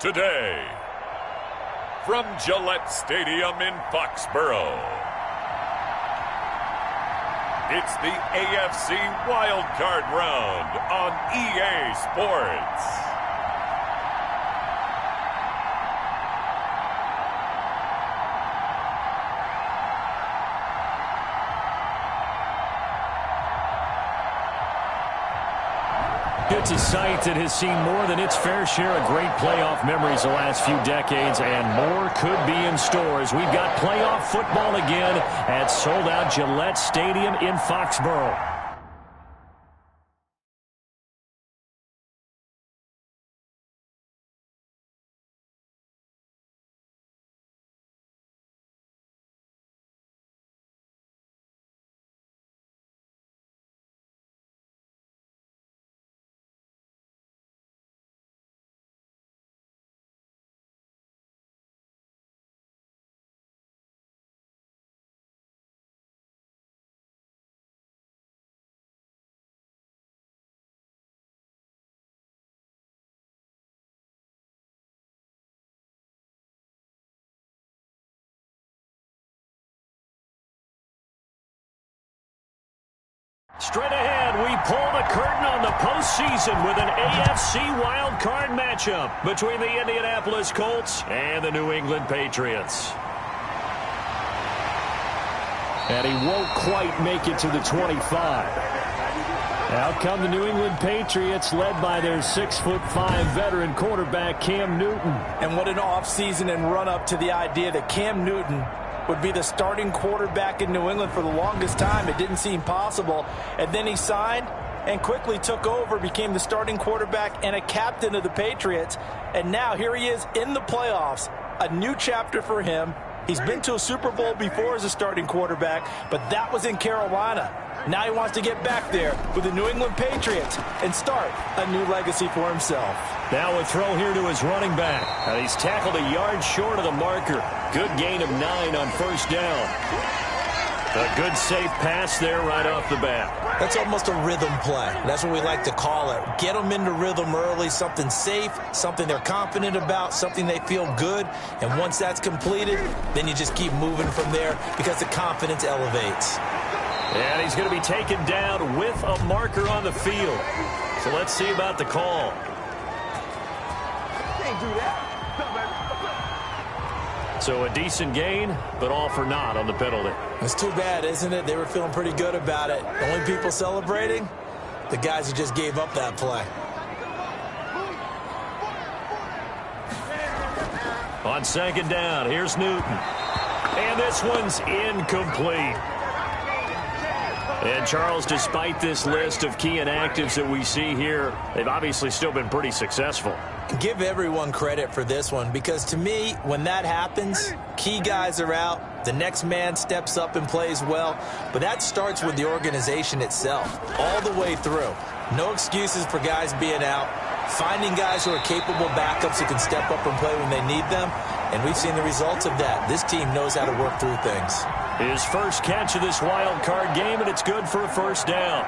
today. From Gillette Stadium in Foxborough, it's the AFC Wild Card Round on EA Sports. It's a site that has seen more than its fair share of great playoff memories the last few decades, and more could be in store as we've got playoff football again at sold-out Gillette Stadium in Foxborough. Straight ahead, we pull the curtain on the postseason with an AFC wildcard matchup between the Indianapolis Colts and the New England Patriots. And he won't quite make it to the 25. Out come the New England Patriots, led by their 6'5" veteran quarterback, Cam Newton. And what an offseason and run-up to the idea that Cam Newton would be the starting quarterback in New England for the longest time. It didn't seem possible. And then he signed and quickly took over, became the starting quarterback and a captain of the Patriots. And now here he is in the playoffs. A new chapter for him. He's been to a Super Bowl before as a starting quarterback, but that was in Carolina. Now he wants to get back there with the New England Patriots and start a new legacy for himself. Now a throw here to his running back. And he's tackled a yard short of the marker. Good gain of 9 on first down. A good safe pass there right off the bat. That's almost a rhythm play. That's what we like to call it. Get them into rhythm early, something safe, something they're confident about, something they feel good. And once that's completed, then you just keep moving from there because the confidence elevates. And he's going to be taken down with a marker on the field. So let's see about the call. Can't do that. So a decent gain, but all for naught on the penalty. It's too bad, isn't it? They were feeling pretty good about it. The only people celebrating, the guys who just gave up that play. On second down, here's Newton. And this one's incomplete. And, Charles, despite this list of key inactives that we see here, they've obviously still been pretty successful. Give everyone credit for this one because, to me, when that happens, key guys are out, the next man steps up and plays well, but that starts with the organization itself, all the way through. No excuses for guys being out, finding guys who are capable backups who can step up and play when they need them, and we've seen the results of that. This team knows how to work through things. His first catch of this wild card game, and it's good for a first down.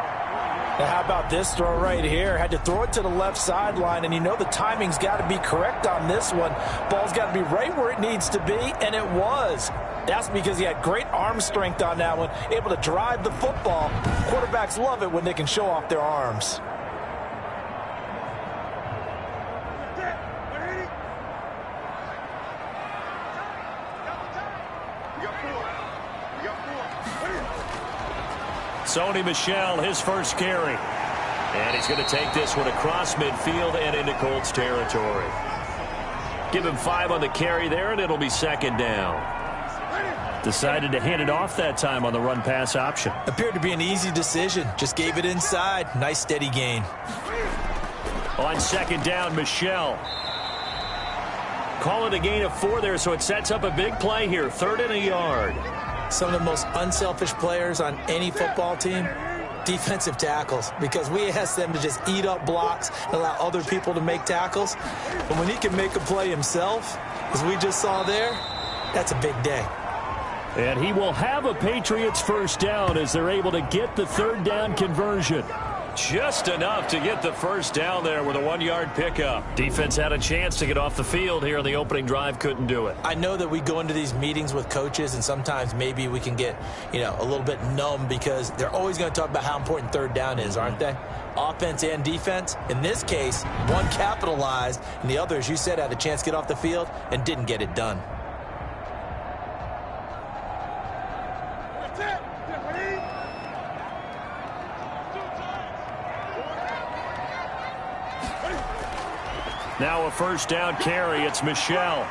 Now how about this throw right here? Had to throw it to the left sideline, and you know the timing's got to be correct on this one. Ball's got to be right where it needs to be, and it was. That's because he had great arm strength on that one, able to drive the football. Quarterbacks love it when they can show off their arms. Sony Michel, his first carry. And he's going to take this one across midfield and into Colts territory. Give him 5 on the carry there, and it'll be second down. Decided to hand it off that time on the run-pass option. Appeared to be an easy decision. Just gave it inside. Nice steady gain. On second down, Michel. Call it a gain of 4 there, so it sets up a big play here. 3rd and a yard. Some of the most unselfish players on any football team, defensive tackles, because we ask them to just eat up blocks and allow other people to make tackles. But when he can make a play himself, as we just saw there, that's a big day. And he will have a Patriots first down as they're able to get the 3rd down conversion. Just enough to get the first down there with a 1-yard pickup. Defense had a chance to get off the field here on the opening drive, couldn't do it. I know that we go into these meetings with coaches, and sometimes maybe we can get, a little bit numb because they're always going to talk about how important third down is, aren't they? Offense and defense. In this case, one capitalized, and the other, as you said, had a chance to get off the field and didn't get it done. Now a first down carry. It's Michel.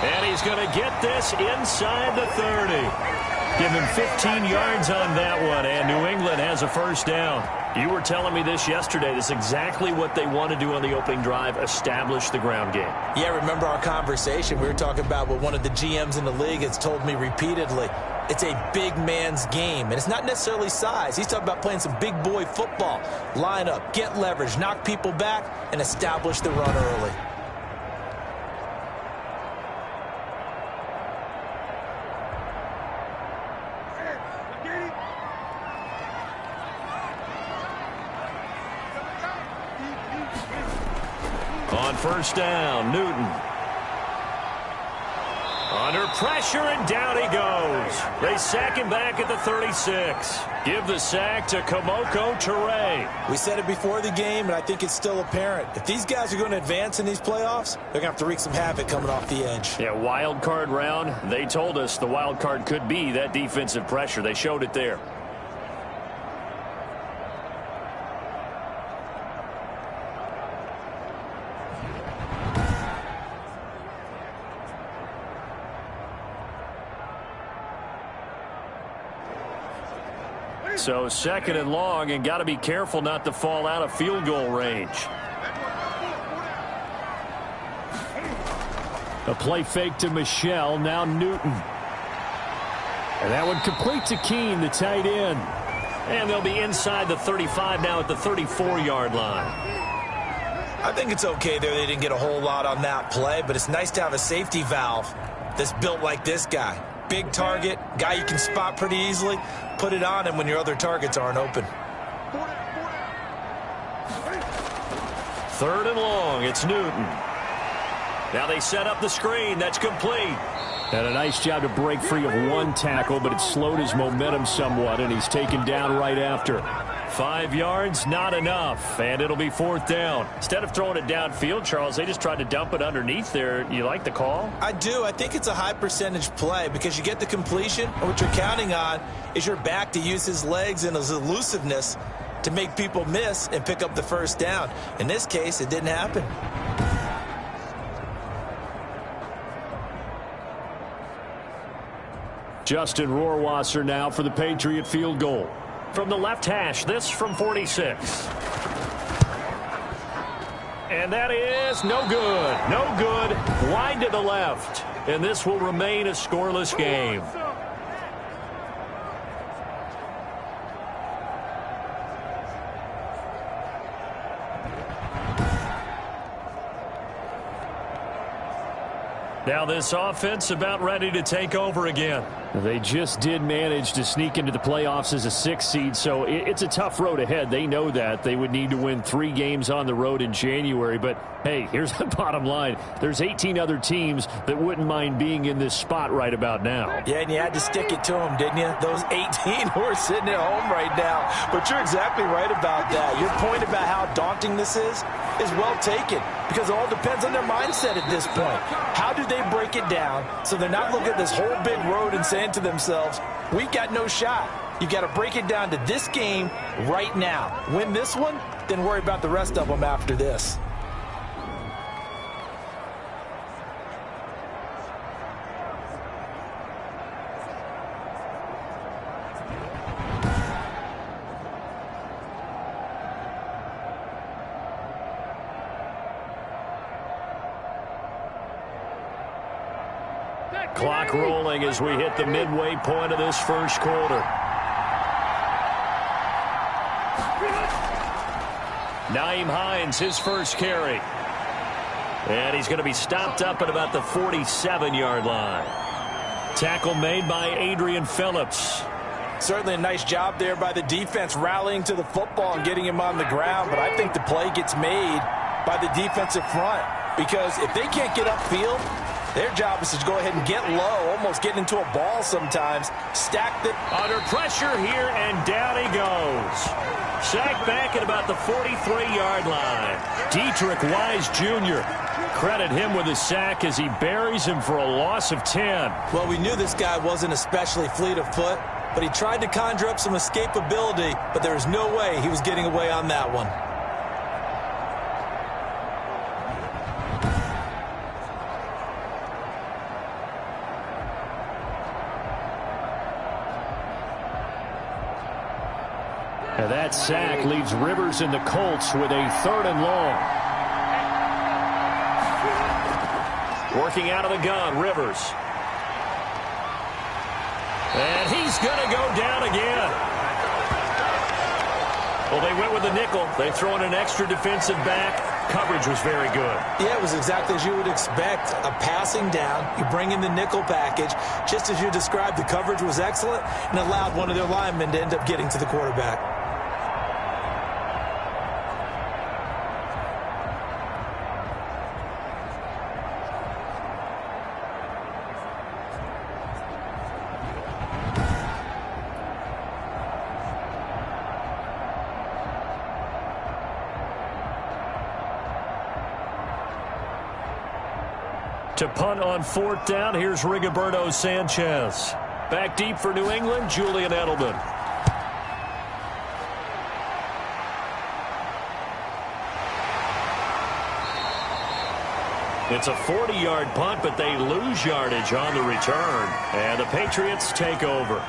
And he's going to get this inside the 30. Give him 15 yards on that one, and New England has a first down. You were telling me this yesterday. This is exactly what they want to do on the opening drive, establish the ground game. Yeah, remember our conversation. We were talking about what one of the GMs in the league has told me repeatedly. It's a big man's game, and it's not necessarily size. He's talking about playing some big boy football. Line up, get leverage, knock people back, and establish the run early. On first down, Newton. Under pressure, and down he goes. They sack him back at the 36. Give the sack to Kamoko Toure. We said it before the game, and I think it's still apparent. If these guys are going to advance in these playoffs, they're going to have to wreak some havoc coming off the edge. Yeah, wild card round. They told us the wild card could be that defensive pressure. They showed it there. So second and long, and got to be careful not to fall out of field goal range. A play fake to Michel, now Newton. And that one complete to Keene, the tight end. And they'll be inside the 35 now at the 34-yard line. I think it's okay there. They didn't get a whole lot on that play, but it's nice to have a safety valve that's built like this guy. Big target, guy you can spot pretty easily. Put it on him when your other targets aren't open. Third and long, it's Newton. Now they set up the screen. That's complete. And a nice job to break free of one tackle, but it slowed his momentum somewhat, and he's taken down right after. 5 yards, not enough, and it'll be fourth down. Instead of throwing it downfield, Charles, they just tried to dump it underneath there. You like the call? I do. I think it's a high percentage play because you get the completion, and what you're counting on is your back to use his legs and his elusiveness to make people miss and pick up the first down. In this case, it didn't happen. Justin Rohrwasser now for the Patriot field goal. From the left hash, this from 46. And that is no good. No good. Wide to the left. And this will remain a scoreless game. Now this offense about ready to take over again. They just did manage to sneak into the playoffs as a 6th seed, so it's a tough road ahead. They know that. They would need to win 3 games on the road in January. But, hey, here's the bottom line. There's 18 other teams that wouldn't mind being in this spot right about now. Yeah, and you had to stick it to them, didn't you? Those 18 who are sitting at home right now. But you're exactly right about that. Your point about how daunting this is well taken because it all depends on their mindset at this point. How do they break it down so they're not looking at this whole big road and saying to themselves, we got no shot. You got to break it down to this game right now. Win this one, then worry about the rest of them after this. Clock rolling as we hit the midway point of this first quarter. Nyheim Hines, his first carry. And he's going to be stopped up at about the 47-yard line. Tackle made by Adrian Phillips. Certainly a nice job there by the defense rallying to the football and getting him on the ground, but I think the play gets made by the defensive front because if they can't get upfield, their job is to go ahead and get low, almost getting into a ball sometimes. Stack it. Under pressure here, and down he goes. Sacked back at about the 43-yard line. Dietrich Wise Jr. Credit him with a sack as he buries him for a loss of 10. Well, we knew this guy wasn't especially fleet of foot, but he tried to conjure up some escapability, but there was no way he was getting away on that one. And that sack leaves Rivers and the Colts with a 3rd and long. Working out of the gun, Rivers. And he's going to go down again. Well, they went with the nickel. They throw in an extra defensive back. Coverage was very good. Yeah, it was exactly as you would expect. A passing down. You bring in the nickel package. Just as you described, the coverage was excellent and allowed one of their linemen to end up getting to the quarterback. To punt on 4th down, here's Rigoberto Sanchez. Back deep for New England, Julian Edelman. It's a 40-yard punt, but they lose yardage on the return. And the Patriots take over.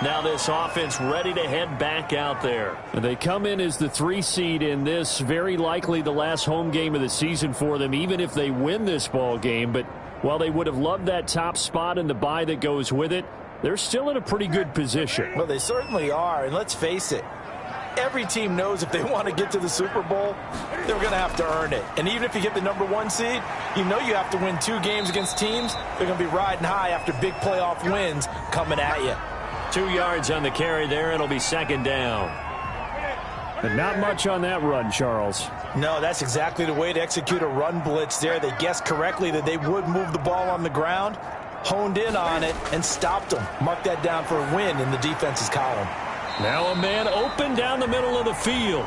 Now this offense ready to head back out there. And they come in as the 3 seed in this, very likely the last home game of the season for them, even if they win this ball game. But while they would have loved that top spot and the bye that goes with it, they're still in a pretty good position. Well, they certainly are. And let's face it, every team knows if they want to get to the Super Bowl, they're going to have to earn it. And even if you get the #1 seed, you know you have to win 2 games against teams. They're going to be riding high after big playoff wins coming at you. 2 yards on the carry there. It'll be 2nd down. But not much on that run, Charles. No, that's exactly the way to execute a run blitz there. They guessed correctly that they would move the ball on the ground, honed in on it, and stopped them. Mark that down for a win in the defense's column. Now a man open down the middle of the field.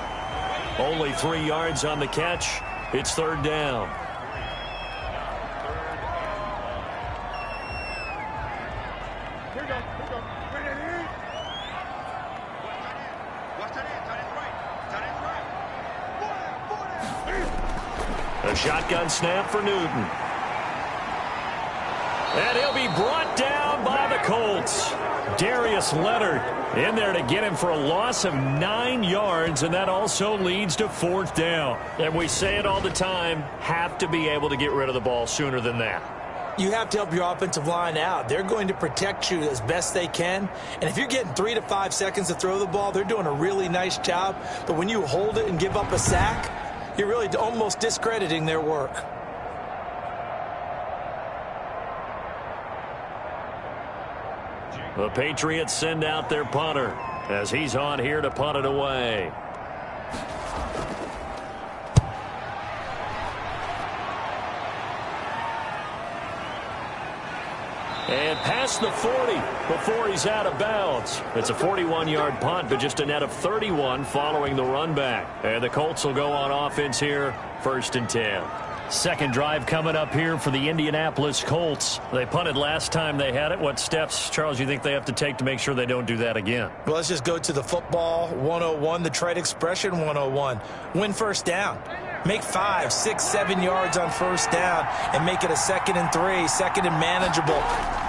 Only 3 yards on the catch. It's 3rd down. A shotgun snap for Newton. And he'll be brought down by the Colts. Darius Leonard in there to get him for a loss of 9 yards, and that also leads to 4th down. And we say it all the time, have to be able to get rid of the ball sooner than that. You have to help your offensive line out. They're going to protect you as best they can. And if you're getting 3 to 5 seconds to throw the ball, they're doing a really nice job. But when you hold it and give up a sack, you're really almost discrediting their work. The Patriots send out their punter as he's on here to punt it away. And past the 40 before he's out of bounds. It's a 41-yard punt, but just a net of 31 following the run back. And the Colts will go on offense here, 1st and 10. Second drive coming up here for the Indianapolis Colts. They punted last time they had it. What steps, Charles, you think they have to take to make sure they don't do that again? Well, let's just go to the football 101, the trade expression 101. Win 1st down. Make 5, 6, 7 yards on 1st down and make it a 2nd and 3, 2nd and manageable.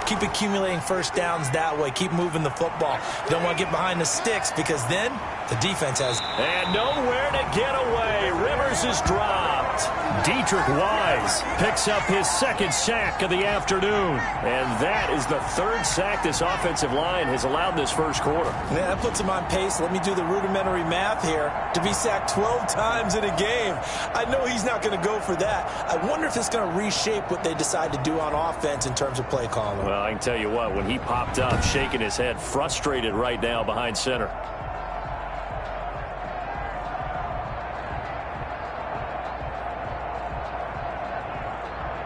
Keep accumulating 1st downs that way. Keep moving the football. You don't want to get behind the sticks because then the defense has. And nowhere to get away. Rivers is dropped. Dietrich Wise picks up his second sack of the afternoon. And that is the third sack this offensive line has allowed this first quarter. Yeah, that puts him on pace. Let me do the rudimentary math here. To be sacked 12 times in a game. I know he's not going to go for that. I wonder if it's going to reshape what they decide to do on offense in terms of play calling. Well, I can tell you what, when he popped up, shaking his head, frustrated right now behind center.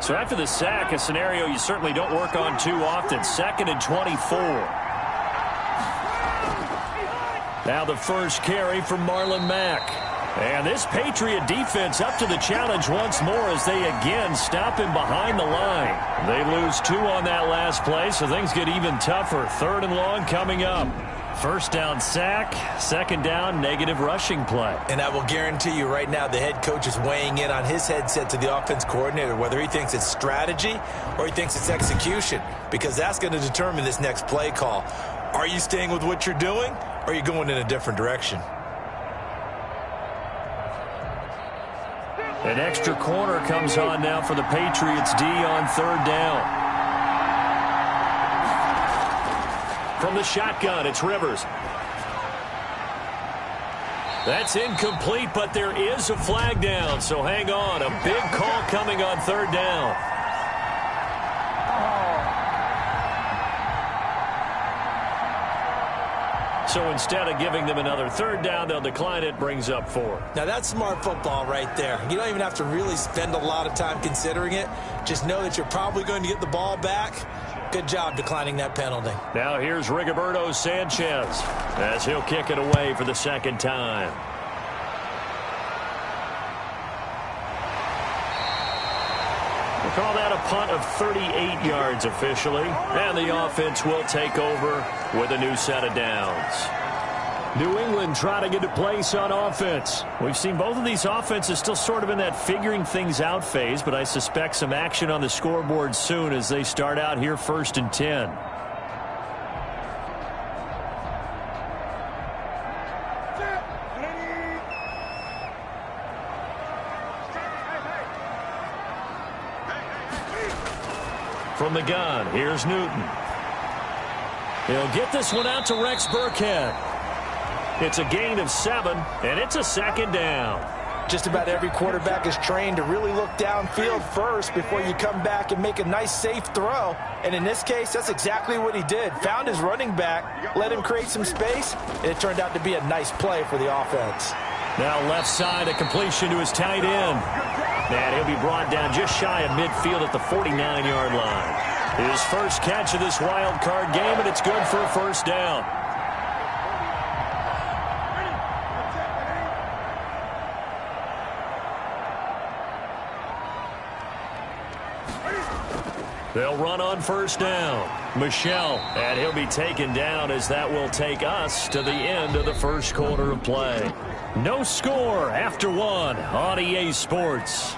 So after the sack, a scenario you certainly don't work on too often. 2nd and 24. Now the first carry from Marlon Mack. And this Patriot defense up to the challenge once more as they again stop him behind the line. They lose 2 on that last play, so things get even tougher. 3rd and long coming up. First down sack, 2nd down negative rushing play. And I will guarantee you right now the head coach is weighing in on his headset to the offense coordinator, whether he thinks it's strategy or he thinks it's execution, because that's going to determine this next play call. Are you staying with what you're doing, or are you going in a different direction? An extra corner comes on now for the Patriots D on 3rd down. From the shotgun, it's Rivers. That's incomplete, but there is a flag down, so hang on. A big call coming on 3rd down. So instead of giving them another 3rd down, they'll decline it, brings up 4. Now that's smart football right there. You don't even have to really spend a lot of time considering it. Just know that you're probably going to get the ball back. Good job declining that penalty. Now here's Rigoberto Sanchez as he'll kick it away for the 2nd time. We'll call that a punt of 38 yards officially. And the offense will take over with a new set of downs. New England trying to get a place on offense. We've seen both of these offenses still sort of in that figuring things out phase, but I suspect some action on the scoreboard soon as they start out here 1st and 10. From the gun, here's Newton. He'll get this one out to Rex Burkhead. It's a gain of 7, and it's a 2nd down. Just about every quarterback is trained to really look downfield first before you come back and make a nice, safe throw. And in this case, that's exactly what he did. Found his running back, let him create some space, and it turned out to be a nice play for the offense. Now left side, a completion to his tight end. And he'll be brought down just shy of midfield at the 49-yard line. His first catch of this wild card game, and it's good for a 1st down. They'll run on 1st down. Michel, and he'll be taken down as that will take us to the end of the first quarter of play. No score after 1 on EA Sports.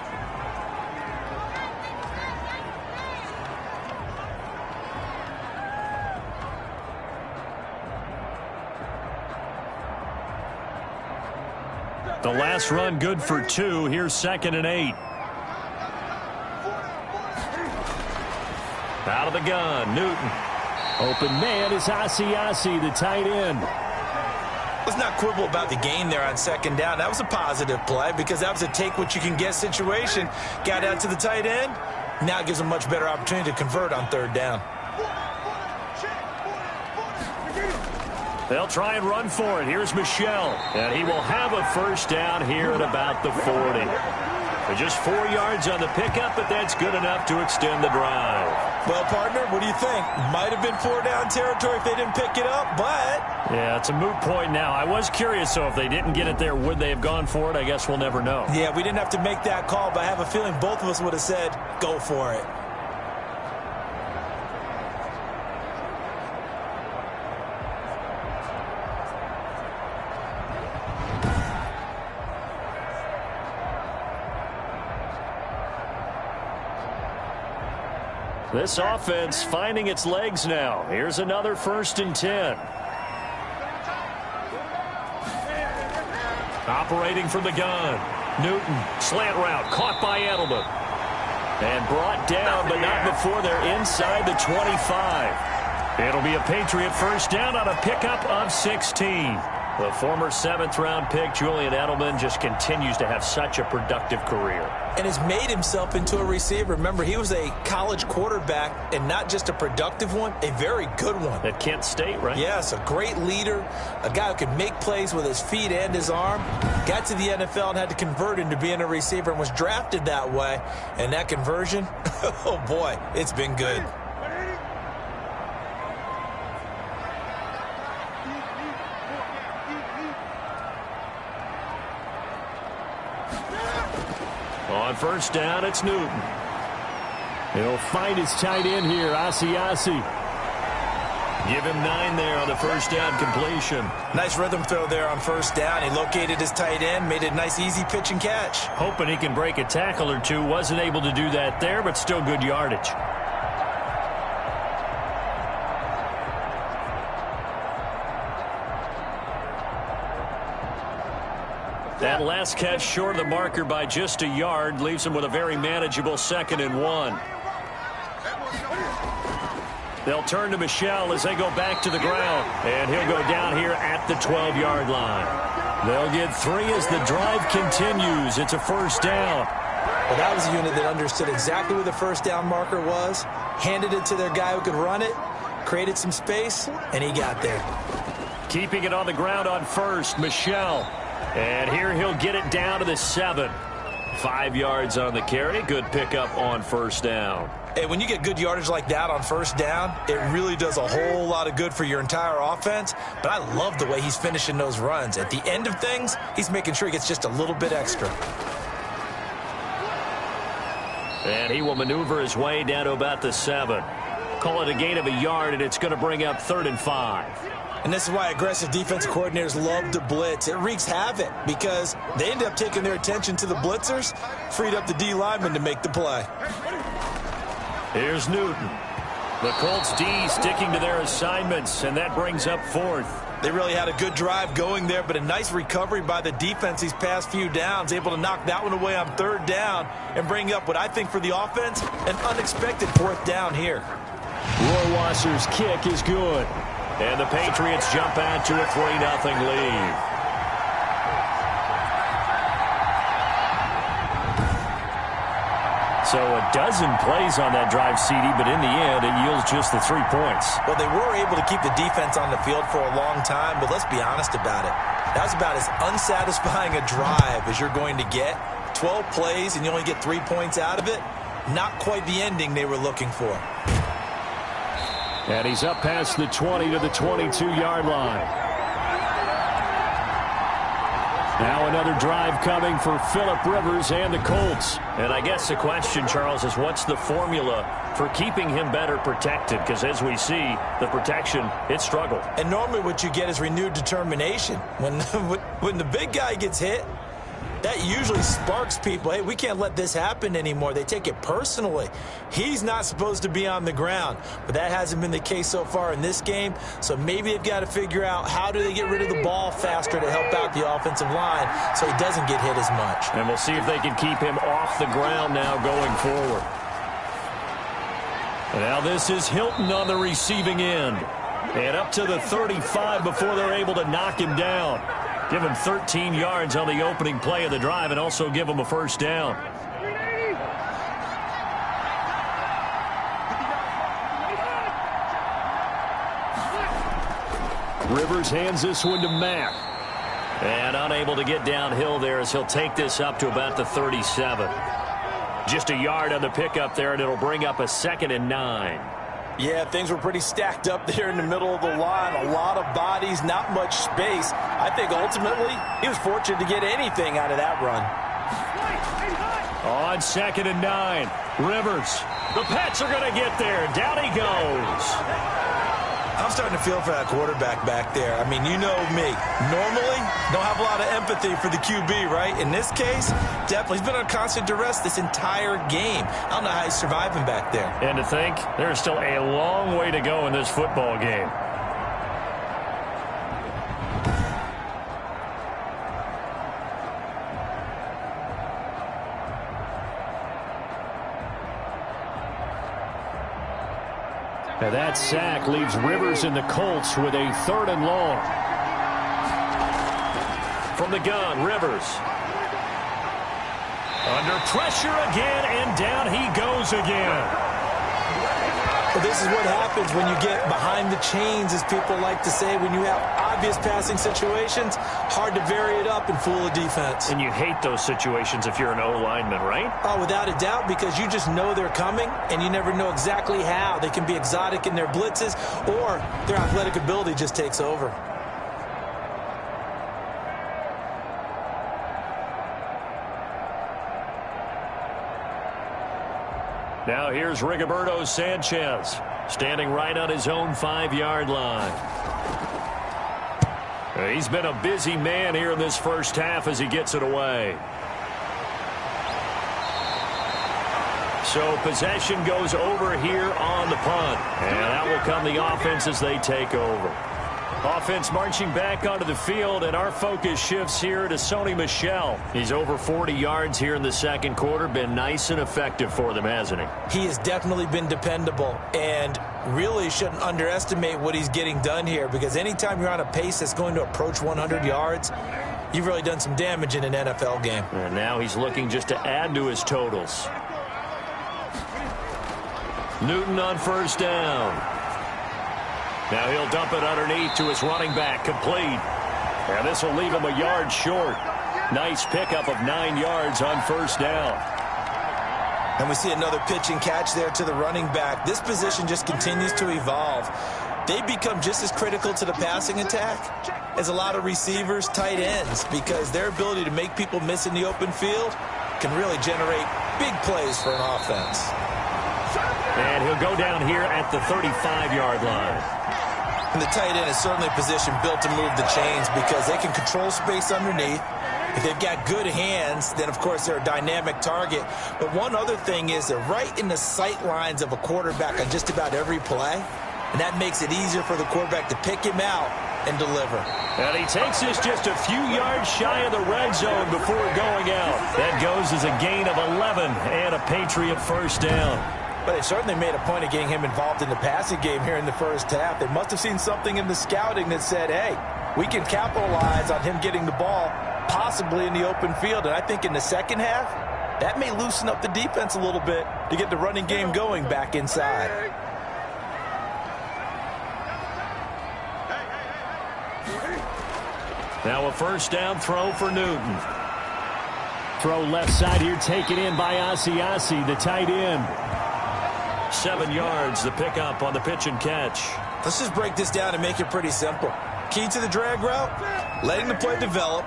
The last run good for 2. Here's 2nd and 8. Out of the gun, Newton. Open man is Asiasi, the tight end. Let's not quibble about the gain there on 2nd down. That was a positive play because that was a take-what-you-can-get situation. Got out to the tight end. Now it gives them much better opportunity to convert on 3rd down. They'll try and run for it. Here's Michel. And he will have a 1st down here at about the 40. Just 4 yards on the pickup, but that's good enough to extend the drive. Well, partner, what do you think? Might have been 4-down territory if they didn't pick it up, but... Yeah, it's a moot point now. I was curious, so if they didn't get it there, would they have gone for it? I guess we'll never know. Yeah, we didn't have to make that call, but I have a feeling both of us would have said, go for it. This offense finding its legs now. Here's another 1st and 10. Operating from the gun. Newton, slant route, caught by Edelman. And brought down, but not before they're inside the 25. It'll be a Patriot first down on a pickup of 16. The former 7th-round pick, Julian Edelman, just continues to have such a productive career. And has made himself into a receiver. Remember, he was a college quarterback, and not just a productive one, a very good one. At Kent State, right? Yes, a great leader, a guy who could make plays with his feet and his arm. Got to the NFL and had to convert into being a receiver and was drafted that way. And that conversion, oh boy, it's been good. On first down, it's Newton. He'll find his tight end here, Asiasi. Give him 9 there on the first down completion. Nice rhythm throw there on first down. He located his tight end, made a nice easy pitch and catch. Hoping he can break a tackle or two. Wasn't able to do that there, but still good yardage. That last catch short of the marker by just a yard leaves him with a very manageable 2nd and 1. They'll turn to Michel as they go back to the ground. And he'll go down here at the 12-yard line. They'll get 3 as the drive continues. It's a first down. Well, that was a unit that understood exactly where the first down marker was, handed it to their guy who could run it, created some space, and he got there. Keeping it on the ground on first, Michel. And here he'll get it down to the 7. 5 yards on the carry. Good pickup on first down. Hey, when you get good yardage like that on first down, it really does a whole lot of good for your entire offense. But I love the way he's finishing those runs. At the end of things, he's making sure he gets just a little bit extra. And he will maneuver his way down to about the 7. Call it a gain of a yard, and it's going to bring up 3rd and 5. And this is why aggressive defensive coordinators love to blitz. It wreaks havoc because they end up taking their attention to the blitzers, freed up the D lineman to make the play. Here's Newton. The Colts D sticking to their assignments, and that brings up 4th. They really had a good drive going there, but a nice recovery by the defense these past few downs, able to knock that one away on 3rd down and bring up what I think for the offense, an unexpected 4th down here. Rohrwasser's kick is good. And the Patriots jump out to a 3-0 lead. So a dozen plays on that drive, CD, but in the end, it yields just the 3 points. Well, they were able to keep the defense on the field for a long time, but let's be honest about it. That was about as unsatisfying a drive as you're going to get. 12 plays, and you only get 3 points out of it. Not quite the ending they were looking for. And he's up past the 20 to the 22-yard line. Now another drive coming for Phillip Rivers and the Colts. And I guess the question, Charles, is what's the formula for keeping him better protected? Because as we see, the protection, it struggled. And normally what you get is renewed determination. When the big guy gets hit, that usually sparks people. Hey, we can't let this happen anymore. They take it personally. He's not supposed to be on the ground, but that hasn't been the case so far in this game. So maybe they've got to figure out how do they get rid of the ball faster to help out the offensive line so he doesn't get hit as much. And we'll see if they can keep him off the ground now going forward. And now this is Hilton on the receiving end. And up to the 35 before they're able to knock him down. Give him 13 yards on the opening play of the drive and also give him a first down. Rivers hands this one to Mack. And unable to get downhill there as he'll take this up to about the 37. Just a yard on the pickup there, and it'll bring up a 2nd and 9. Yeah, things were pretty stacked up there in the middle of the line. A lot of bodies, not much space. I think ultimately he was fortunate to get anything out of that run. On 2nd and 9, Rivers. The Pats are going to get there. Down he goes. I'm starting to feel for that quarterback back there. I mean, you know me. Normally, don't have a lot of empathy for the QB, right? In this case, definitely. He's been under constant duress this entire game. I don't know how he's surviving back there. And to think, there's still a long way to go in this football game. And that sack leaves Rivers and the Colts with a 3rd and long. From the gun, Rivers. Under pressure again, and down he goes again. Well, this is what happens when you get behind the chains, as people like to say. When you have obvious passing situations, hard to vary it up and fool a defense. And you hate those situations if you're an O-lineman, right? Oh, without a doubt, because you just know they're coming, and you never know exactly how. They can be exotic in their blitzes, or their athletic ability just takes over. Now here's Rigoberto Sanchez, standing right on his own 5-yard line. He's been a busy man here in this first half as he gets it away. So possession goes over here on the punt. And that will come the offense as they take over. Offense marching back onto the field, and our focus shifts here to Sony Michel. He's over 40 yards here in the second quarter. Been nice and effective for them, hasn't he? He has definitely been dependable, and really shouldn't underestimate what he's getting done here, because anytime you're on a pace that's going to approach 100 yards, you've really done some damage in an NFL game. And now he's looking just to add to his totals. Newton on first down. Now he'll dump it underneath to his running back, complete. And this will leave him a yard short. Nice pickup of 9 yards on first down. And we see another pitch and catch there to the running back. This position just continues to evolve. They become just as critical to the passing attack as a lot of receivers, tight ends, because their ability to make people miss in the open field can really generate big plays for an offense. And he'll go down here at the 35-yard line. And the tight end is certainly a position built to move the chains because they can control space underneath. If they've got good hands, then, of course, they're a dynamic target. But one other thing is they're right in the sight lines of a quarterback on just about every play. And that makes it easier for the quarterback to pick him out and deliver. And he takes this just a few yards shy of the red zone before going out. That goes as a gain of 11 and a Patriot first down. But they certainly made a point of getting him involved in the passing game here in the first half. They must have seen something in the scouting that said, hey, we can capitalize on him getting the ball possibly in the open field. And I think in the second half, that may loosen up the defense a little bit to get the running game going back inside. Now a first down throw for Newton. Throw left side here, taken in by Asiasi, the tight end. 7 yards, the pickup on the pitch and catch. Let's just break this down and make it pretty simple. Key to the drag route, letting the play develop,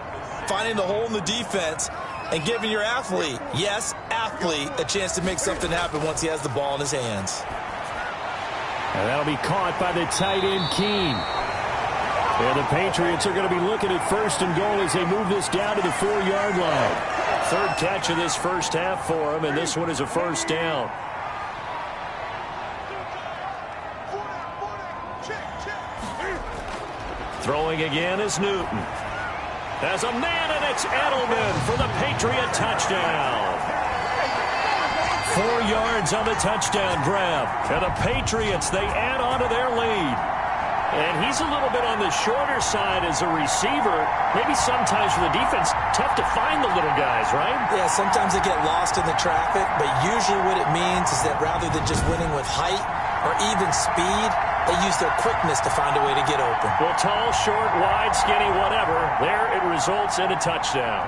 finding the hole in the defense, and giving your athlete, yes, athlete, a chance to make something happen once he has the ball in his hands. And that'll be caught by the tight end, Keene. And the Patriots are going to be looking at first and goal as they move this down to the 4-yard line. Third catch of this first half for him, and this one is a first down. Throwing again is Newton. As a man, and it's Edelman for the Patriot touchdown. 4 yards on the touchdown grab. And the Patriots, they add on to their lead. And he's a little bit on the shorter side as a receiver. Maybe sometimes for the defense, tough to find the little guys, right? Yeah, sometimes they get lost in the traffic, but usually what it means is that rather than just winning with height or even speed, they use their quickness to find a way to get open. Well, tall, short, wide, skinny, whatever, there it results in a touchdown.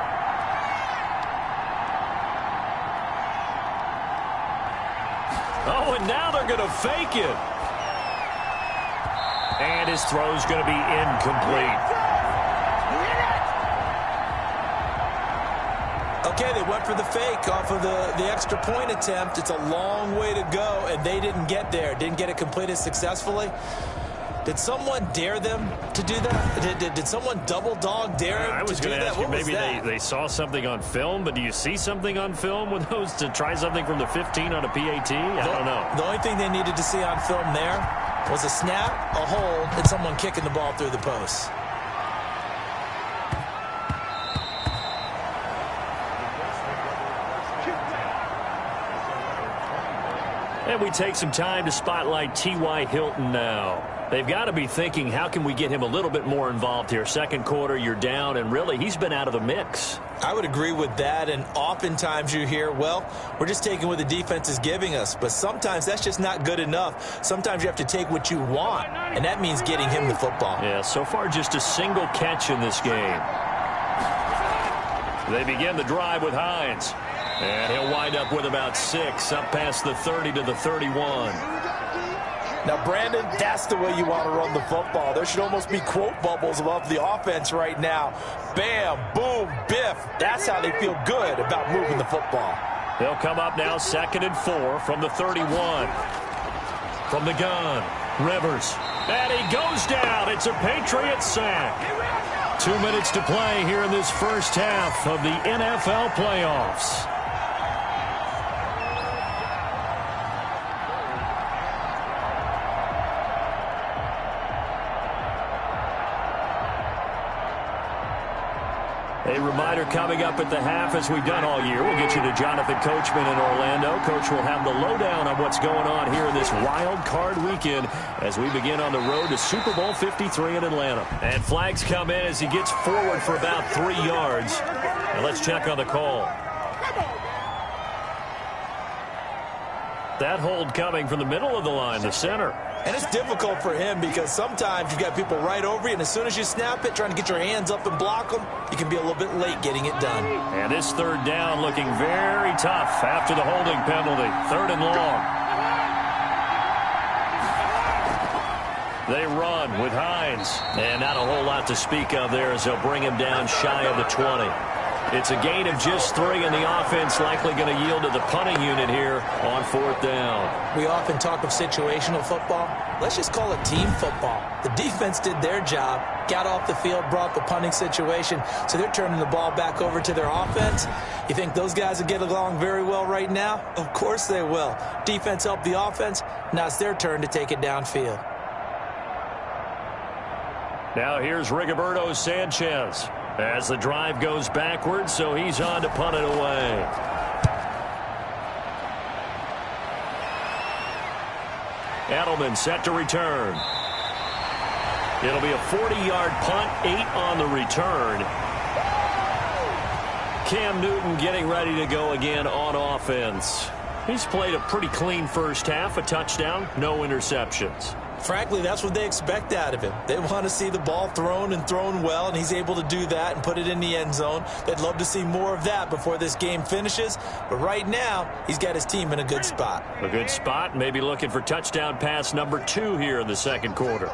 Oh, and now they're going to fake it. And his throw's going to be incomplete. Okay, they went for the fake off of the extra point attempt. It's a long way to go, and they didn't get there. Didn't get it completed successfully. Did someone dare them to do that? Did someone double dog dare them to do that? I was going to ask you, maybe they saw something on film, but do you see something on film with those to try something from the 15 on a PAT? I don't know. The only thing they needed to see on film there was a snap, a hold, and someone kicking the ball through the post. And we take some time to spotlight T.Y. Hilton now. They've got to be thinking, how can we get him a little bit more involved here? Second quarter, you're down, and really, he's been out of the mix. I would agree with that, and oftentimes you hear, well, we're just taking what the defense is giving us, but sometimes that's just not good enough. Sometimes you have to take what you want, and that means getting him the football. Yeah, so far just a single catch in this game. They begin the drive with Hines, and he'll wind up with about 6, up past the 30 to the 31. Now, Brandon, that's the way you want to run the football. There should almost be quote bubbles above the offense right now. Bam, boom, biff. That's how they feel good about moving the football. They'll come up now 2nd and 4 from the 31. From the gun, Rivers. And he goes down. It's a Patriots sack. 2 minutes to play here in this first half of the NFL playoffs. A reminder coming up at the half, as we've done all year. We'll get you to Jonathan Coachman in Orlando. Coach will have the lowdown on what's going on here in this wild card weekend as we begin on the road to Super Bowl 53 in Atlanta. And flags come in as he gets forward for about 3 yards. And let's check on the call. That hold coming from the middle of the line, the center. And it's difficult for him because sometimes you've got people right over you, and as soon as you snap it, trying to get your hands up and block them, you can be a little bit late getting it done. And this third down looking very tough after the holding penalty. 3rd and long. They run with Hines. And not a whole lot to speak of there as they'll bring him down shy of the 20. It's a gain of just 3, and the offense likely going to yield to the punting unit here on 4th down. We often talk of situational football. Let's just call it team football. The defense did their job, got off the field, brought the punting situation, so they're turning the ball back over to their offense. You think those guys will get along very well right now? Of course they will. Defense helped the offense. Now it's their turn to take it downfield. Now here's Rigoberto Sanchez as the drive goes backwards, so he's on to punt it away. Edelman set to return. It'll be a 40-yard punt, 8 on the return. Cam Newton getting ready to go again on offense. He's played a pretty clean first half, a touchdown, no interceptions. Frankly, that's what they expect out of him. They want to see the ball thrown and thrown well, and he's able to do that and put it in the end zone. They'd love to see more of that before this game finishes. But right now, he's got his team in a good spot. A good spot, maybe looking for touchdown pass number 2 here in the second quarter.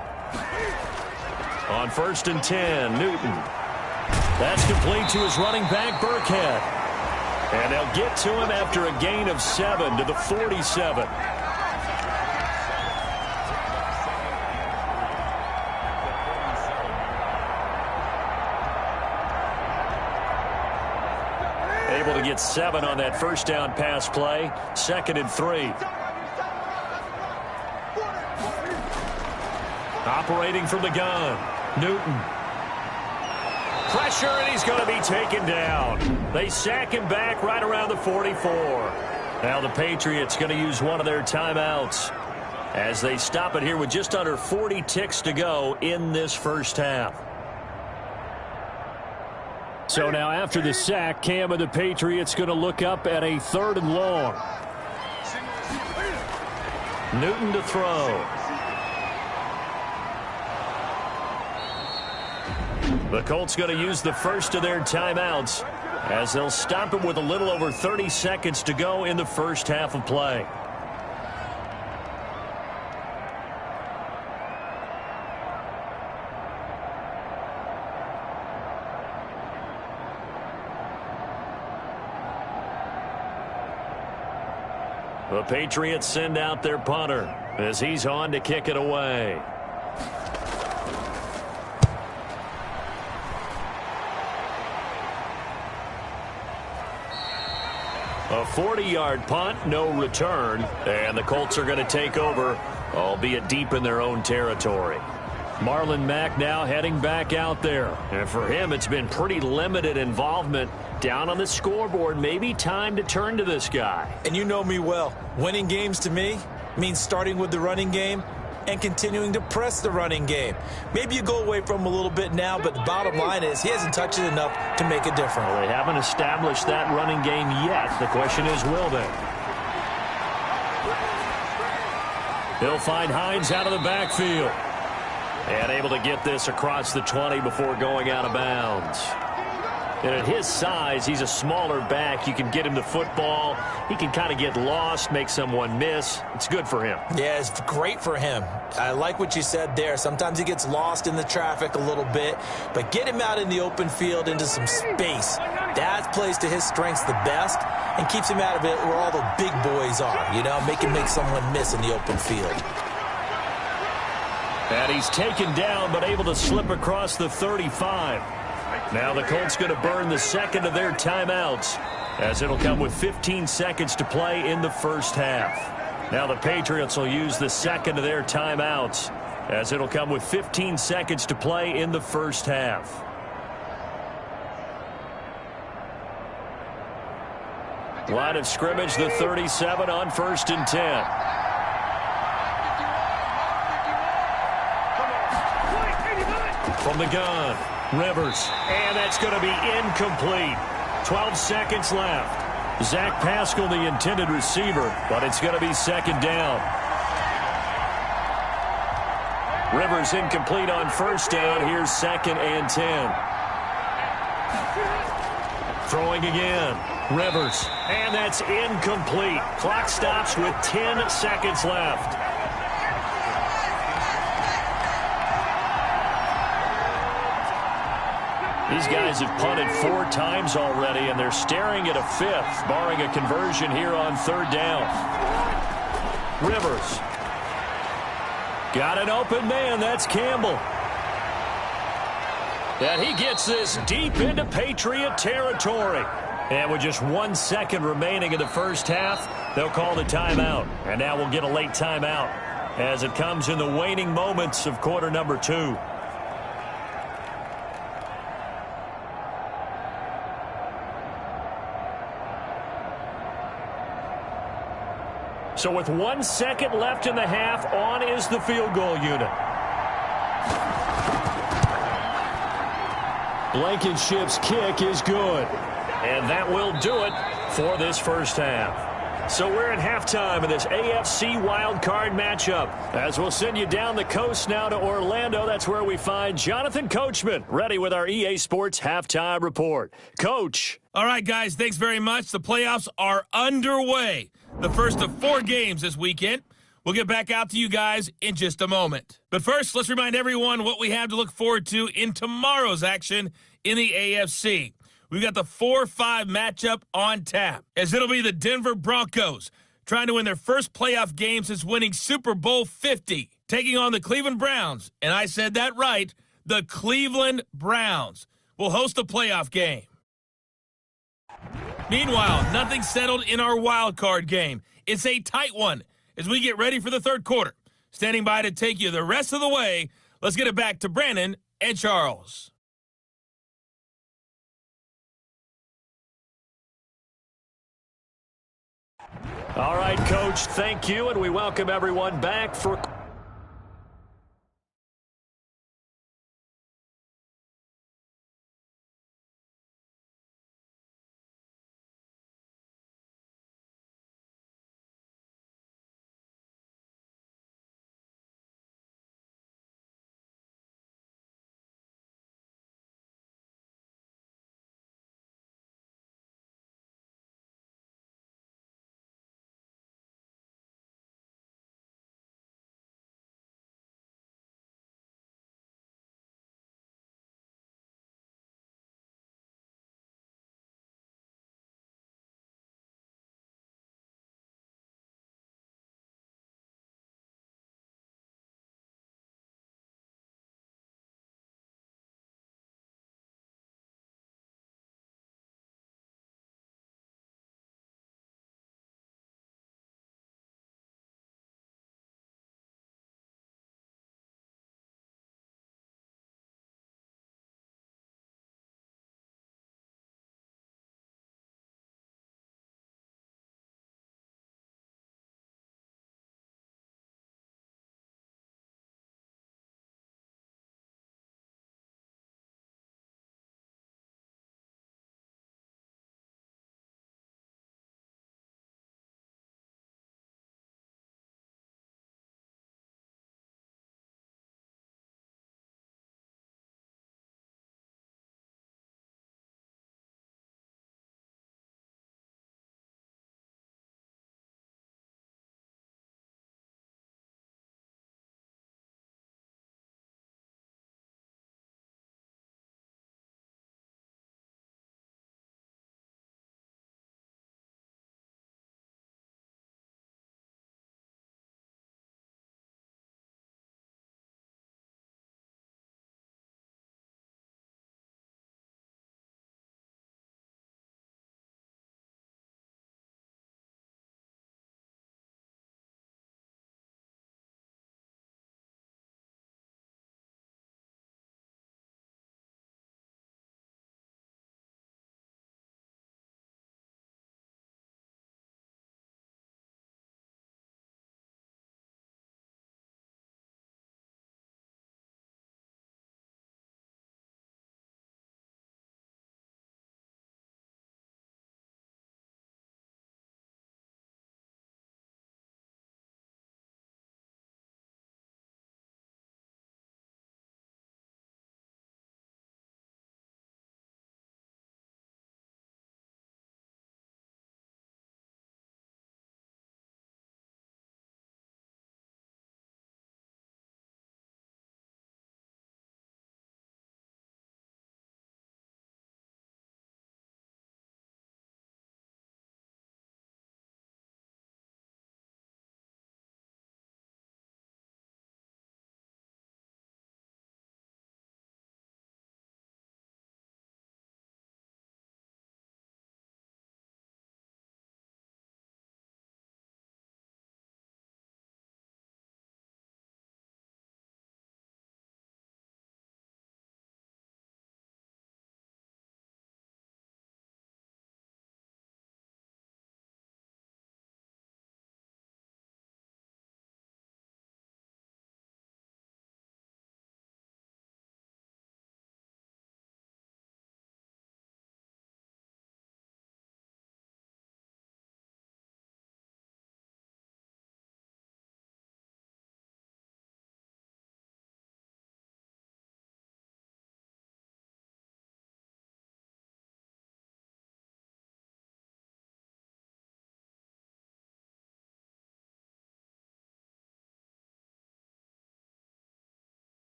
On 1st and 10, Newton. That's complete to his running back, Burkhead. And they'll get to him after a gain of 7 to the 47. Able to get 7 on that first down pass play. 2nd and 3. Operating from the gun, Newton. Pressure, and he's going to be taken down. They sack him back right around the 44. Now the Patriots going to use one of their timeouts as they stop it here with just under 40 ticks to go in this first half. So now after the sack, Cam and the Patriots going to look up at a 3rd and long. Newton to throw. The Colts going to use the first of their timeouts as they'll stop him with a little over 30 seconds to go in the first half of play. The Patriots send out their punter as he's on to kick it away. A 40-yard punt, no return, and the Colts are going to take over, albeit deep in their own territory. Marlon Mack now heading back out there, and for him it's been pretty limited involvement Down on the scoreboard, maybe time to turn to this guy. And you know me well. Winning games to me means starting with the running game and continuing to press the running game. Maybe you go away from him a little bit now, but the bottom line is he hasn't touched it enough to make a difference. Well, they haven't established that running game yet. The question is, will they? He'll find Hines out of the backfield. And able to get this across the 20 before going out of bounds. And at his size, he's a smaller back. You can get him the football. He can kind of get lost, make someone miss. It's good for him. Yeah, it's great for him. I like what you said there. Sometimes he gets lost in the traffic a little bit, but get him out in the open field into some space. That plays to his strengths the best and keeps him out of it where all the big boys are, you know, make him make someone miss in the open field. And he's taken down, but able to slip across the 35. Now the Colts going to burn the second of their timeouts, as it'll come with 15 seconds to play in the first half. Now the Patriots will use the second of their timeouts, as it'll come with 15 seconds to play in the first half. Line of scrimmage, the 37 on 1st and 10. From the gun, Rivers, and that's going to be incomplete. 12 seconds left. Zach Pascal, the intended receiver, but it's going to be second down. Rivers incomplete on first down. Here's 2nd and 10. Throwing again, Rivers, and that's incomplete. Clock stops with 10 seconds left. These guys have punted 4 times already, and they're staring at a 5th, barring a conversion here on 3rd down. Rivers. Got an open man. That's Campbell. And he gets this deep into Patriot territory. And with just 1 second remaining in the first half, they'll call the timeout. And now we'll get a late timeout as it comes in the waning moments of quarter number 2. So with 1 second left in the half, on is the field goal unit. Blankenship's kick is good. And that will do it for this first half. So we're at halftime in this AFC wildcard matchup. As we'll send you down the coast now to Orlando, that's where we find Jonathan Coachman, ready with our EA Sports halftime report. Coach. All right, guys, thanks very much. The playoffs are underway. The first of 4 games this weekend. We'll get back out to you guys in just a moment. But first, let's remind everyone what we have to look forward to in tomorrow's action in the AFC. We've got the 4-5 matchup on tap, as it'll be the Denver Broncos trying to win their first playoff game since winning Super Bowl 50, taking on the Cleveland Browns. And I said that right, the Cleveland Browns will host the playoff game. Meanwhile, nothing settled in our wild card game. It's a tight one as we get ready for the third quarter. Standing by to take you the rest of the way, let's get it back to Brandon and Charles. All right, Coach, thank you, and we welcome everyone back for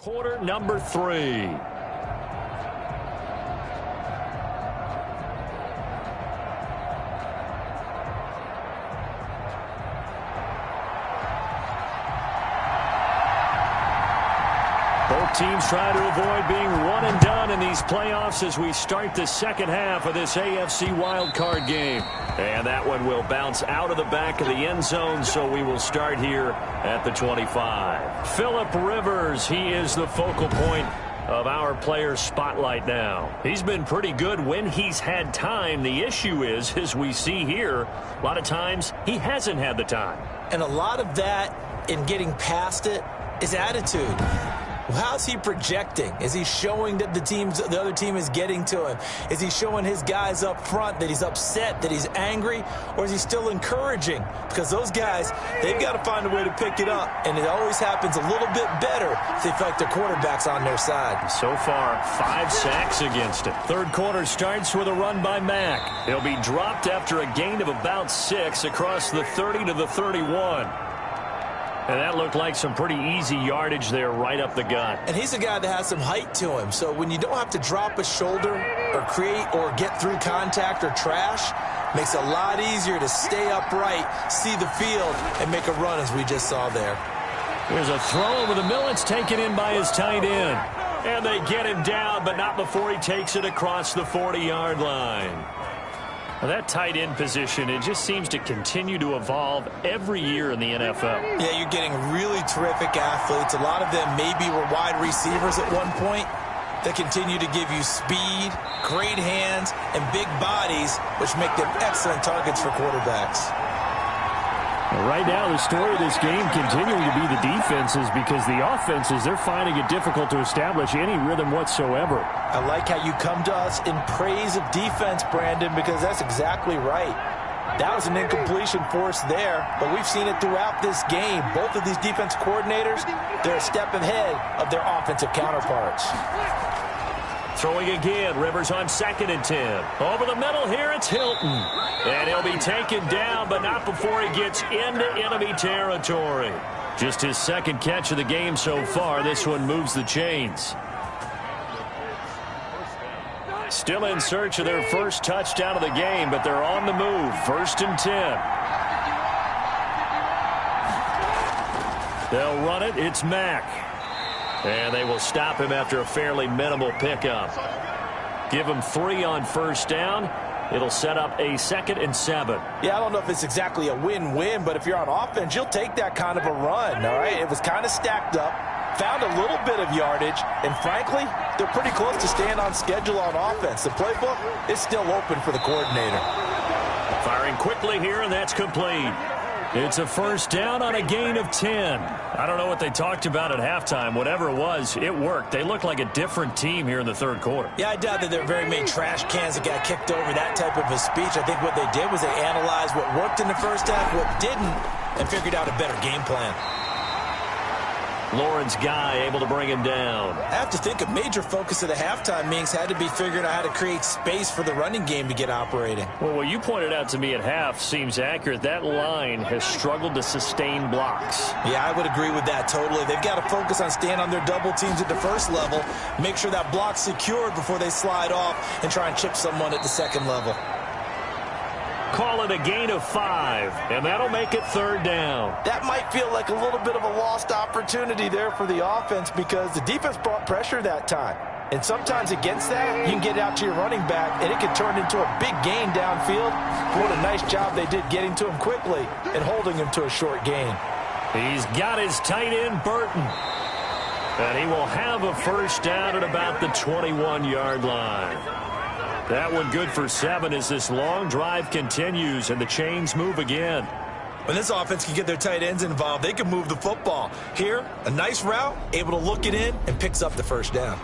Quarter number 3. Both teams try to avoid being one and done in these playoffs as we start the second half of this AFC wildcard game. And that one will bounce out of the back of the end zone, so we will start here at the 25. Phillip Rivers, he is the focal point of our player spotlight now. He's been pretty good when he's had time. The issue is, as we see here, a lot of times he hasn't had the time. And a lot of that in getting past it is attitude. How's he projecting? Is he showing that the other team is getting to him? Is he showing his guys up front that he's upset, that he's angry? Or is he still encouraging? Because those guys, they've got to find a way to pick it up. And it always happens a little bit better if they feel like their quarterback's on their side. So far, 5 sacks against him. Third quarter starts with a run by Mack. He'll be dropped after a gain of about 6 across the 30 to the 31. And that looked like some pretty easy yardage there right up the gut. And he's a guy that has some height to him. So when you don't have to drop a shoulder or create or get through contact or trash, makes it a lot easier to stay upright, see the field, and make a run as we just saw there. There's a throw over the middle. It's taken in by his tight end. And they get him down, but not before he takes it across the 40-yard line. Well, that tight end position, it just seems to continue to evolve every year in the NFL. Yeah, you're getting really terrific athletes. A lot of them maybe were wide receivers at one point. They continue to give you speed, great hands, and big bodies, which make them excellent targets for quarterbacks. Right now, the story of this game continuing to be the defenses, because the offenses, they're finding it difficult to establish any rhythm whatsoever. I like how you come to us in praise of defense, Brandon, because that's exactly right. That was an incompletion force there, but we've seen it throughout this game. Both of these defense coordinators, they're a step ahead of their offensive counterparts. Throwing again, Rivers on 2nd and 10. Over the middle here, it's Hilton. And he'll be taken down, but not before he gets into enemy territory. Just his second catch of the game so far. This one moves the chains. Still in search of their first touchdown of the game, but they're on the move. 1st and 10. They'll run it. It's Mack. And they will stop him after a fairly minimal pickup. Give him 3 on 1st down. It'll set up a 2nd and 7. Yeah, I don't know if it's exactly a win-win, but if you're on offense, you'll take that kind of a run, all right? It was kind of stacked up, found a little bit of yardage, and frankly, they're pretty close to staying on schedule on offense. The playbook is still open for the coordinator. Firing quickly here, and that's complete. It's a 1st down on a gain of 10. I don't know what they talked about at halftime. Whatever it was, it worked. They look like a different team here in the 3rd quarter. Yeah, I doubt that there are very many trash cans that got kicked over, that type of a speech. I think what they did was they analyzed what worked in the first half, what didn't, and figured out a better game plan. Lawrence Guy able to bring him down. I have to think a major focus of the halftime meetings had to be figuring out how to create space for the running game to get operating. Well, what you pointed out to me at half seems accurate. That line has struggled to sustain blocks. Yeah, I would agree with that totally. They've got to focus on staying on their double teams at the first level, make sure that block's secured before they slide off and try and chip someone at the second level. Call it a gain of 5, and that'll make it 3rd down. That might feel like a little bit of a lost opportunity there for the offense because the defense brought pressure that time. And sometimes against that, you can get out to your running back, and it can turn into a big gain downfield. What a nice job they did getting to him quickly and holding him to a short gain. He's got his tight end, Burton. And he will have a 1st down at about the 21-yard line. That one good for 7 as this long drive continues and the chains move again. When this offense can get their tight ends involved, they can move the football. Here, a nice route, able to look it in, and picks up the 1st down.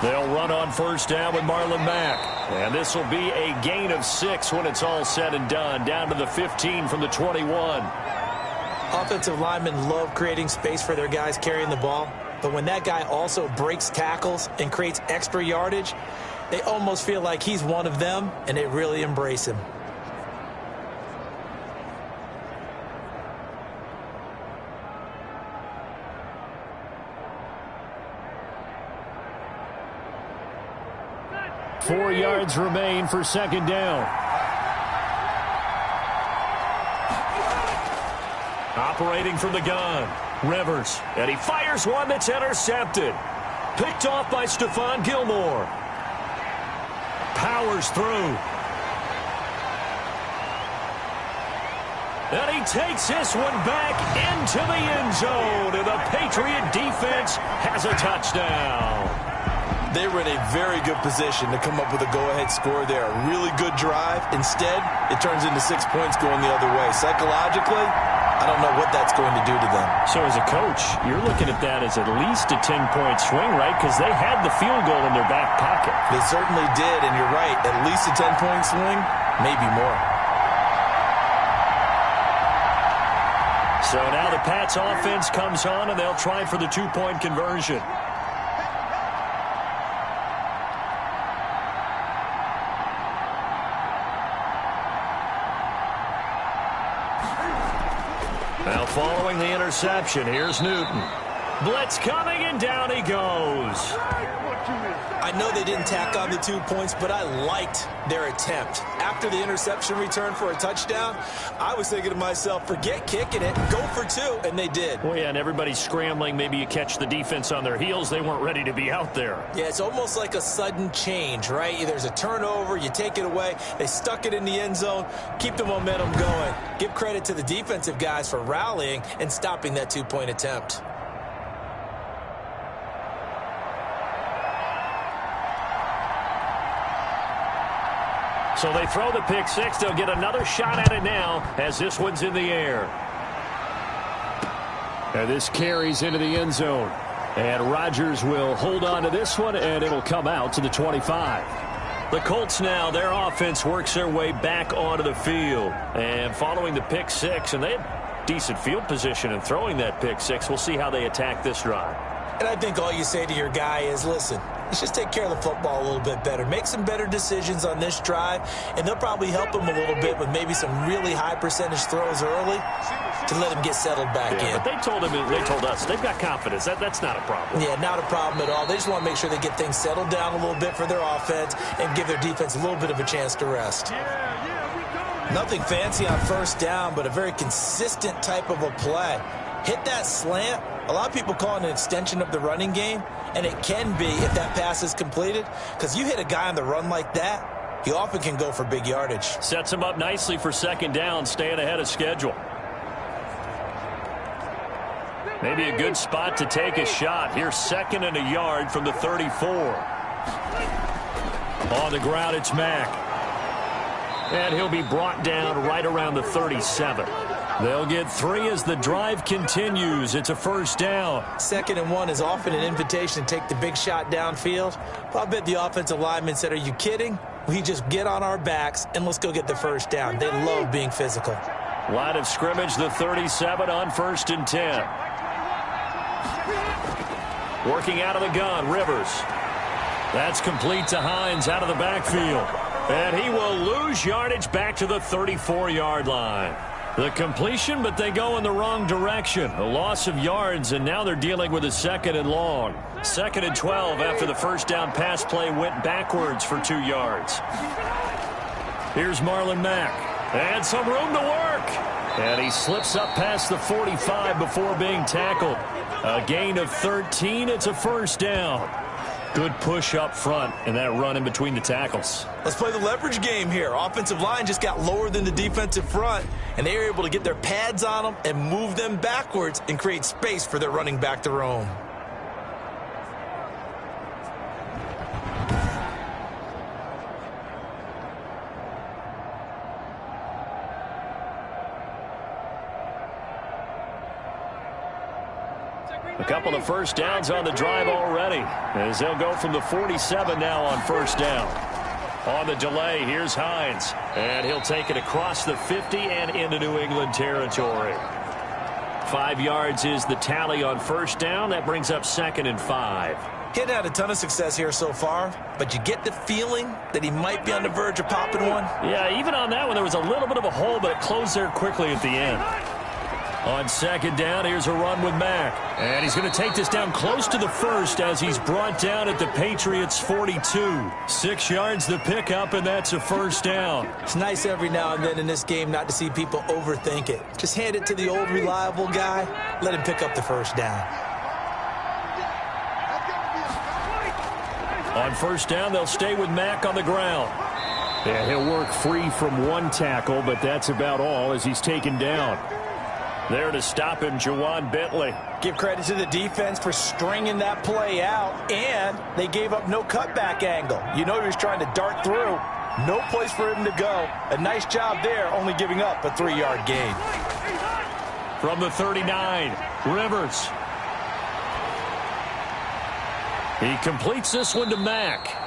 They'll run on 1st down with Marlon Mack. And this will be a gain of 6 when it's all said and done. Down to the 15 from the 21. Offensive linemen love creating space for their guys carrying the ball. But when that guy also breaks tackles and creates extra yardage, they almost feel like he's one of them, and they really embrace him. Four yards remain for second down. Operating from the gun, Rivers. And he fires one that's intercepted. Picked off by Stephon Gilmore. Powers through. And he takes this one back into the end zone. And the Patriot defense has a touchdown. They were in a very good position to come up with a go-ahead score there. A really good drive. Instead, it turns into 6 points going the other way. Psychologically, I don't know what that's going to do to them. So as a coach, you're looking at that as at least a 10-point swing, right? Because they had the field goal in their back pocket. They certainly did, and you're right. At least a 10-point swing, maybe more. So now the Pats offense comes on, and they'll try for the 2-point conversion. Now following the interception, here's Newton. Blitz coming, and down he goes. I know they didn't tack on the 2 points, but I liked their attempt. After the interception return for a touchdown, I was thinking to myself, forget kicking it, go for 2, and they did. Well, yeah, and everybody's scrambling. Maybe you catch the defense on their heels. They weren't ready to be out there. Yeah, it's almost like a sudden change, right? There's a turnover, you take it away, they stuck it in the end zone, keep the momentum going. Give credit to the defensive guys for rallying and stopping that 2-point attempt. So they throw the pick six. They'll get another shot at it now as this one's in the air. And this carries into the end zone. And Rodgers will hold on to this one, and it'll come out to the 25. The Colts now, their offense works their way back onto the field. And following the pick six, and they had decent field position in throwing that pick six. We'll see how they attack this drive. And I think all you say to your guy is, listen, let's just take care of the football a little bit better. Make some better decisions on this drive, and they'll probably help him a little bit with maybe some really high percentage throws early to let him get settled back in. But they told us, they've got confidence. That's not a problem. Yeah, not a problem at all. They just want to make sure they get things settled down a little bit for their offense and give their defense a little bit of a chance to rest. Nothing fancy on first down, but a very consistent type of a play. Hit that slant. A lot of people call it an extension of the running game, and it can be if that pass is completed, because you hit a guy on the run like that, he often can go for big yardage. Sets him up nicely for second down, staying ahead of schedule. Maybe a good spot to take a shot. Here's 2nd and a yard from the 34. On the ground, it's Mack. And he'll be brought down right around the 37. They'll get 3 as the drive continues. It's a first down. 2nd and 1 is often an invitation to take the big shot downfield. Well, I bet the offensive lineman said, are you kidding? We just get on our backs and let's go get the first down. They love being physical. Line of scrimmage, the 37 on 1st and 10. Working out of the gun, Rivers. That's complete to Hines out of the backfield. And he will lose yardage back to the 34-yard line. The completion, but they go in the wrong direction. A loss of yards, and now they're dealing with a 2nd and long. 2nd and 12 after the first down pass play went backwards for 2 yards. Here's Marlon Mack. And some room to work. And he slips up past the 45 before being tackled. A gain of 13. It's a first down. Good push up front and that run in between the tackles. Let's play the leverage game here. Offensive line just got lower than the defensive front, and they were able to get their pads on them and move them backwards and create space for their running back to roam. A couple of first downs on the drive already, as they'll go from the 47 now on first down. On the delay, here's Hines. And he'll take it across the 50 and into New England territory. 5 yards is the tally on first down. That brings up 2nd and 5. He hadn't had a ton of success here so far, but you get the feeling that he might be on the verge of popping one. Yeah, even on that one, there was a little bit of a hole, but it closed there quickly at the end. On 2nd down, here's a run with Mack. And he's going to take this down close to the first as he's brought down at the Patriots' 42. 6 yards the pickup, and that's a first down. It's nice every now and then in this game not to see people overthink it. Just hand it to the old reliable guy. Let him pick up the first down. On first down, they'll stay with Mack on the ground. Yeah, he'll work free from one tackle, but that's about all as he's taken down. There to stop him, Juwan Bentley. Give credit to the defense for stringing that play out, and they gave up no cutback angle. You know he was trying to dart through. No place for him to go. A nice job there, only giving up a 3-yard gain. From the 39, Rivers. He completes this one to Mack.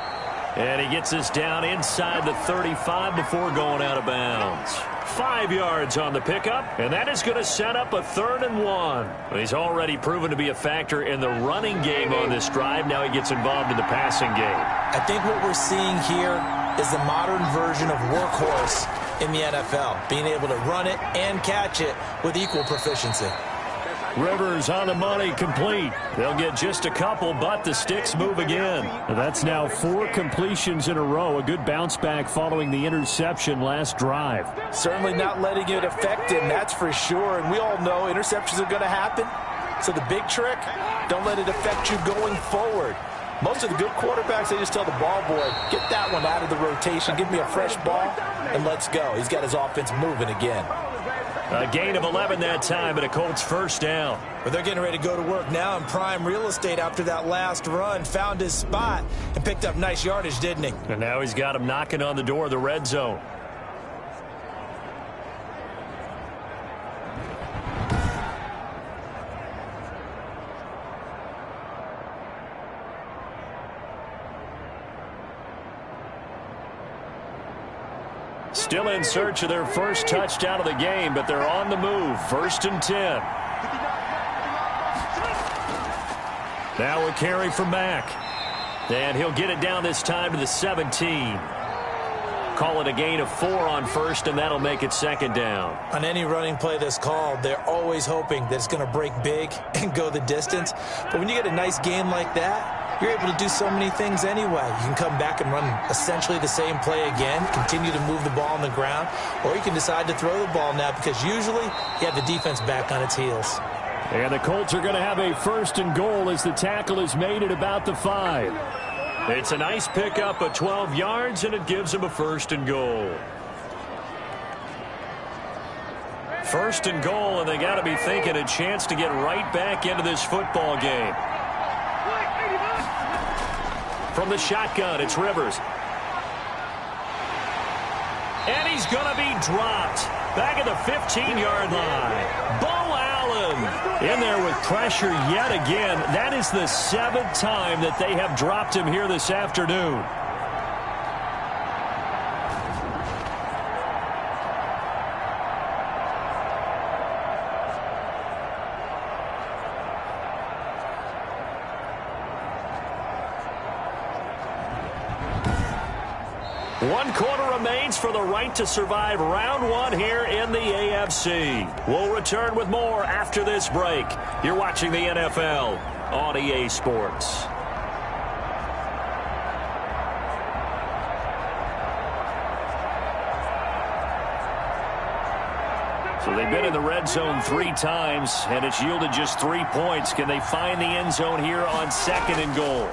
And he gets us down inside the 35 before going out of bounds. 5 yards on the pickup, and that is going to set up a 3rd and 1. He's already proven to be a factor in the running game on this drive. Now he gets involved in the passing game. I think what we're seeing here is the modern version of workhorse in the NFL, being able to run it and catch it with equal proficiency. Rivers on the money, complete. They'll get just a couple, but the sticks move again. That's now 4 completions in a row. A good bounce back following the interception last drive. Certainly not letting it affect him, that's for sure. And we all know interceptions are going to happen. So the big trick, don't let it affect you going forward. Most of the good quarterbacks, they just tell the ball boy, get that one out of the rotation, give me a fresh ball, and let's go. He's got his offense moving again. A gain of 11 that time, and a Colts first down. But they're getting ready to go to work now in prime real estate after that last run. Found his spot and picked up nice yardage, didn't he? And now he's got him knocking on the door of the red zone. Still in search of their first touchdown of the game, but they're on the move. 1st and 10. Now a carry from Mack. And he'll get it down this time to the 17. Call it a gain of 4 on first, and that'll make it 2nd down. On any running play that's called, they're always hoping that it's going to break big and go the distance. But when you get a nice gain like that, you're able to do so many things anyway. You can come back and run essentially the same play again, continue to move the ball on the ground, or you can decide to throw the ball now because usually you have the defense back on its heels. And the Colts are going to have a 1st and goal as the tackle is made at about the 5. It's a nice pickup of 12 yards, and it gives him a 1st and goal. 1st and goal, and they got to be thinking a chance to get right back into this football game. From the shotgun, it's Rivers. And he's going to be dropped. Back at the 15-yard line. Bo Allen in there with pressure yet again. That is the 7th time that they have dropped him here this afternoon. One quarter remains for the right to survive round 1 here in the AFC. We'll return with more after this break. You're watching the NFL on EA Sports. So they've been in the red zone 3 times, and it's yielded just 3 points. Can they find the end zone here on 2nd and goal?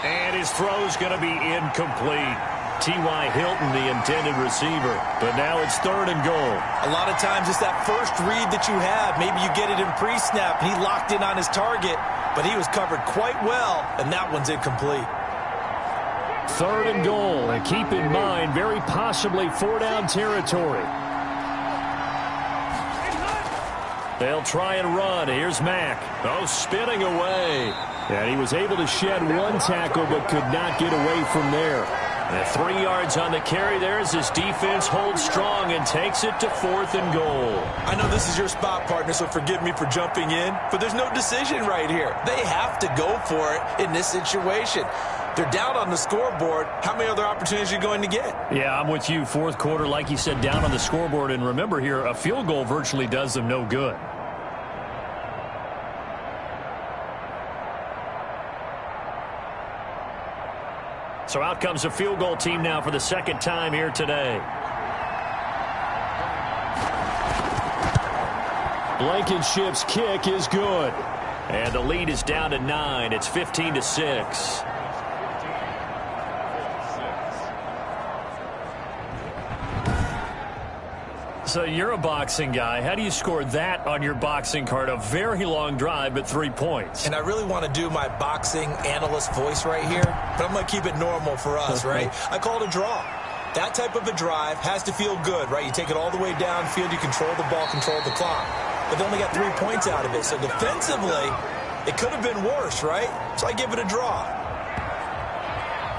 And his throw's going to be incomplete. T.Y. Hilton, the intended receiver. But now it's 3rd and goal. A lot of times it's that first read that you have. Maybe you get it in pre-snap, and he locked in on his target, but he was covered quite well, and that one's incomplete. 3rd and goal, and keep in mind, very possibly 4-down territory. They'll try and run. Here's Mack. Oh, spinning away. And he was able to shed one tackle but could not get away from there. And 3 yards on the carry there as his defense holds strong and takes it to 4th and goal. I know this is your spot, partner, so forgive me for jumping in, but there's no decision right here. They have to go for it in this situation. They're down on the scoreboard. How many other opportunities are you going to get? Yeah, I'm with you. 4th quarter, like you said, down on the scoreboard. And remember here, a field goal virtually does them no good. So out comes a field goal team now for the 2nd time here today. Blankenship's kick is good. And the lead is down to 9. It's 15-6. So you're a boxing guy. How do you score that on your boxing card? A very long drive, but 3 points. And I really want to do my boxing analyst voice right here, but I'm going to keep it normal for us, right? I call it a draw. That type of a drive has to feel good, right? You take it all the way downfield, you control the ball, control the clock. But they only got 3 points out of it. So defensively, it could have been worse, right? So I give it a draw.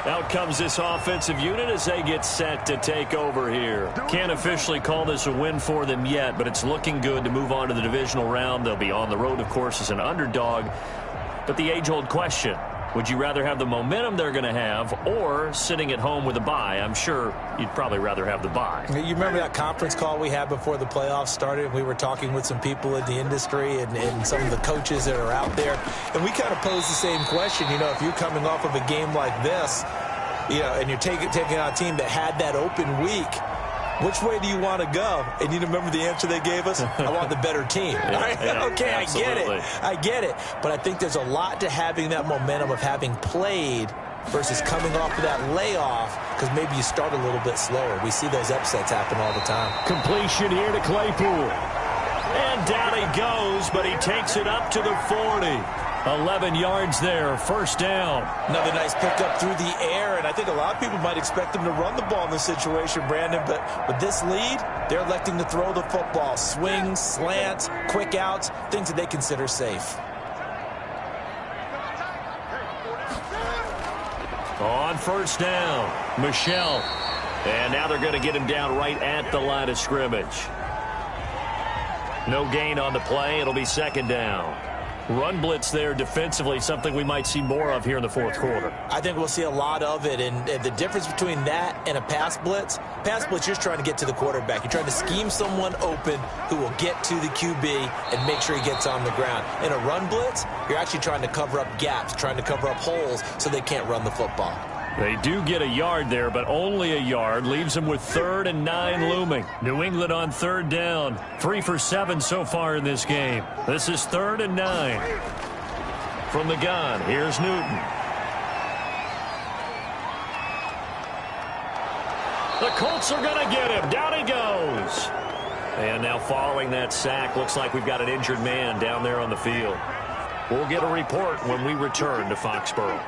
Out comes this offensive unit as they get set to take over here. Can't officially call this a win for them yet, but it's looking good to move on to the divisional round. They'll be on the road, of course, as an underdog. But the age-old question, would you rather have the momentum they're going to have or sitting at home with a bye? I'm sure you'd probably rather have the bye. You remember that conference call we had before the playoffs started? We were talking with some people in the industry and some of the coaches that are out there. And we kind of posed the same question. You know, if you're coming off of a game like this, you know, and you're taking out a team that had that open week, which way do you want to go? And you remember the answer they gave us? I want the better team. Okay, absolutely. I get it. But I think there's a lot to having that momentum of having played versus coming off of that layoff, because maybe you start a little bit slower. We see those upsets happen all the time. Completion here to Claypool. And down he goes, but he takes it up to the 40. 11 yards there, 1st down. Another nice pickup through the air, and I think a lot of people might expect them to run the ball in this situation, Brandon, but with this lead, they're electing to throw the football. Swings, slants, quick outs, things that they consider safe. On 1st down, Michelle. And now they're going to get him down right at the line of scrimmage. No gain on the play. It'll be 2nd down. Run blitz there defensively, something we might see more of here in the 4th quarter. I think we'll see a lot of it, and the difference between that and a pass blitz, you're just trying to get to the quarterback. You're trying to scheme someone open who will get to the QB and make sure he gets on the ground. In a run blitz, you're actually trying to cover up gaps, trying to cover up holes so they can't run the football. They do get a yard there, but only a yard. Leaves them with 3rd and 9 looming. New England on 3rd down. 3 for 7 so far in this game. This is 3rd and 9. From the gun, here's Newton. The Colts are going to get him. Down he goes. And now following that sack, looks like we've got an injured man down there on the field. We'll get a report when we return to Foxborough.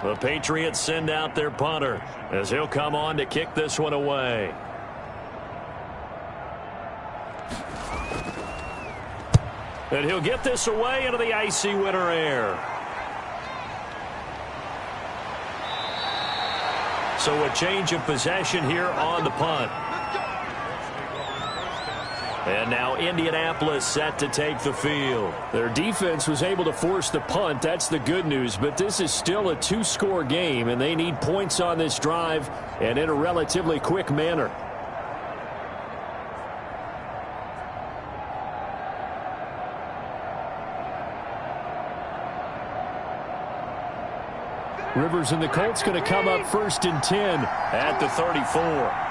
The Patriots send out their punter as he'll come on to kick this one away. And he'll get this away into the icy winter air. So a change of possession here on the punt. And now Indianapolis set to take the field. Their defense was able to force the punt. That's the good news. But this is still a 2-score game, and they need points on this drive and in a relatively quick manner. Rivers and the Colts going to come up 1st and 10 at the 34.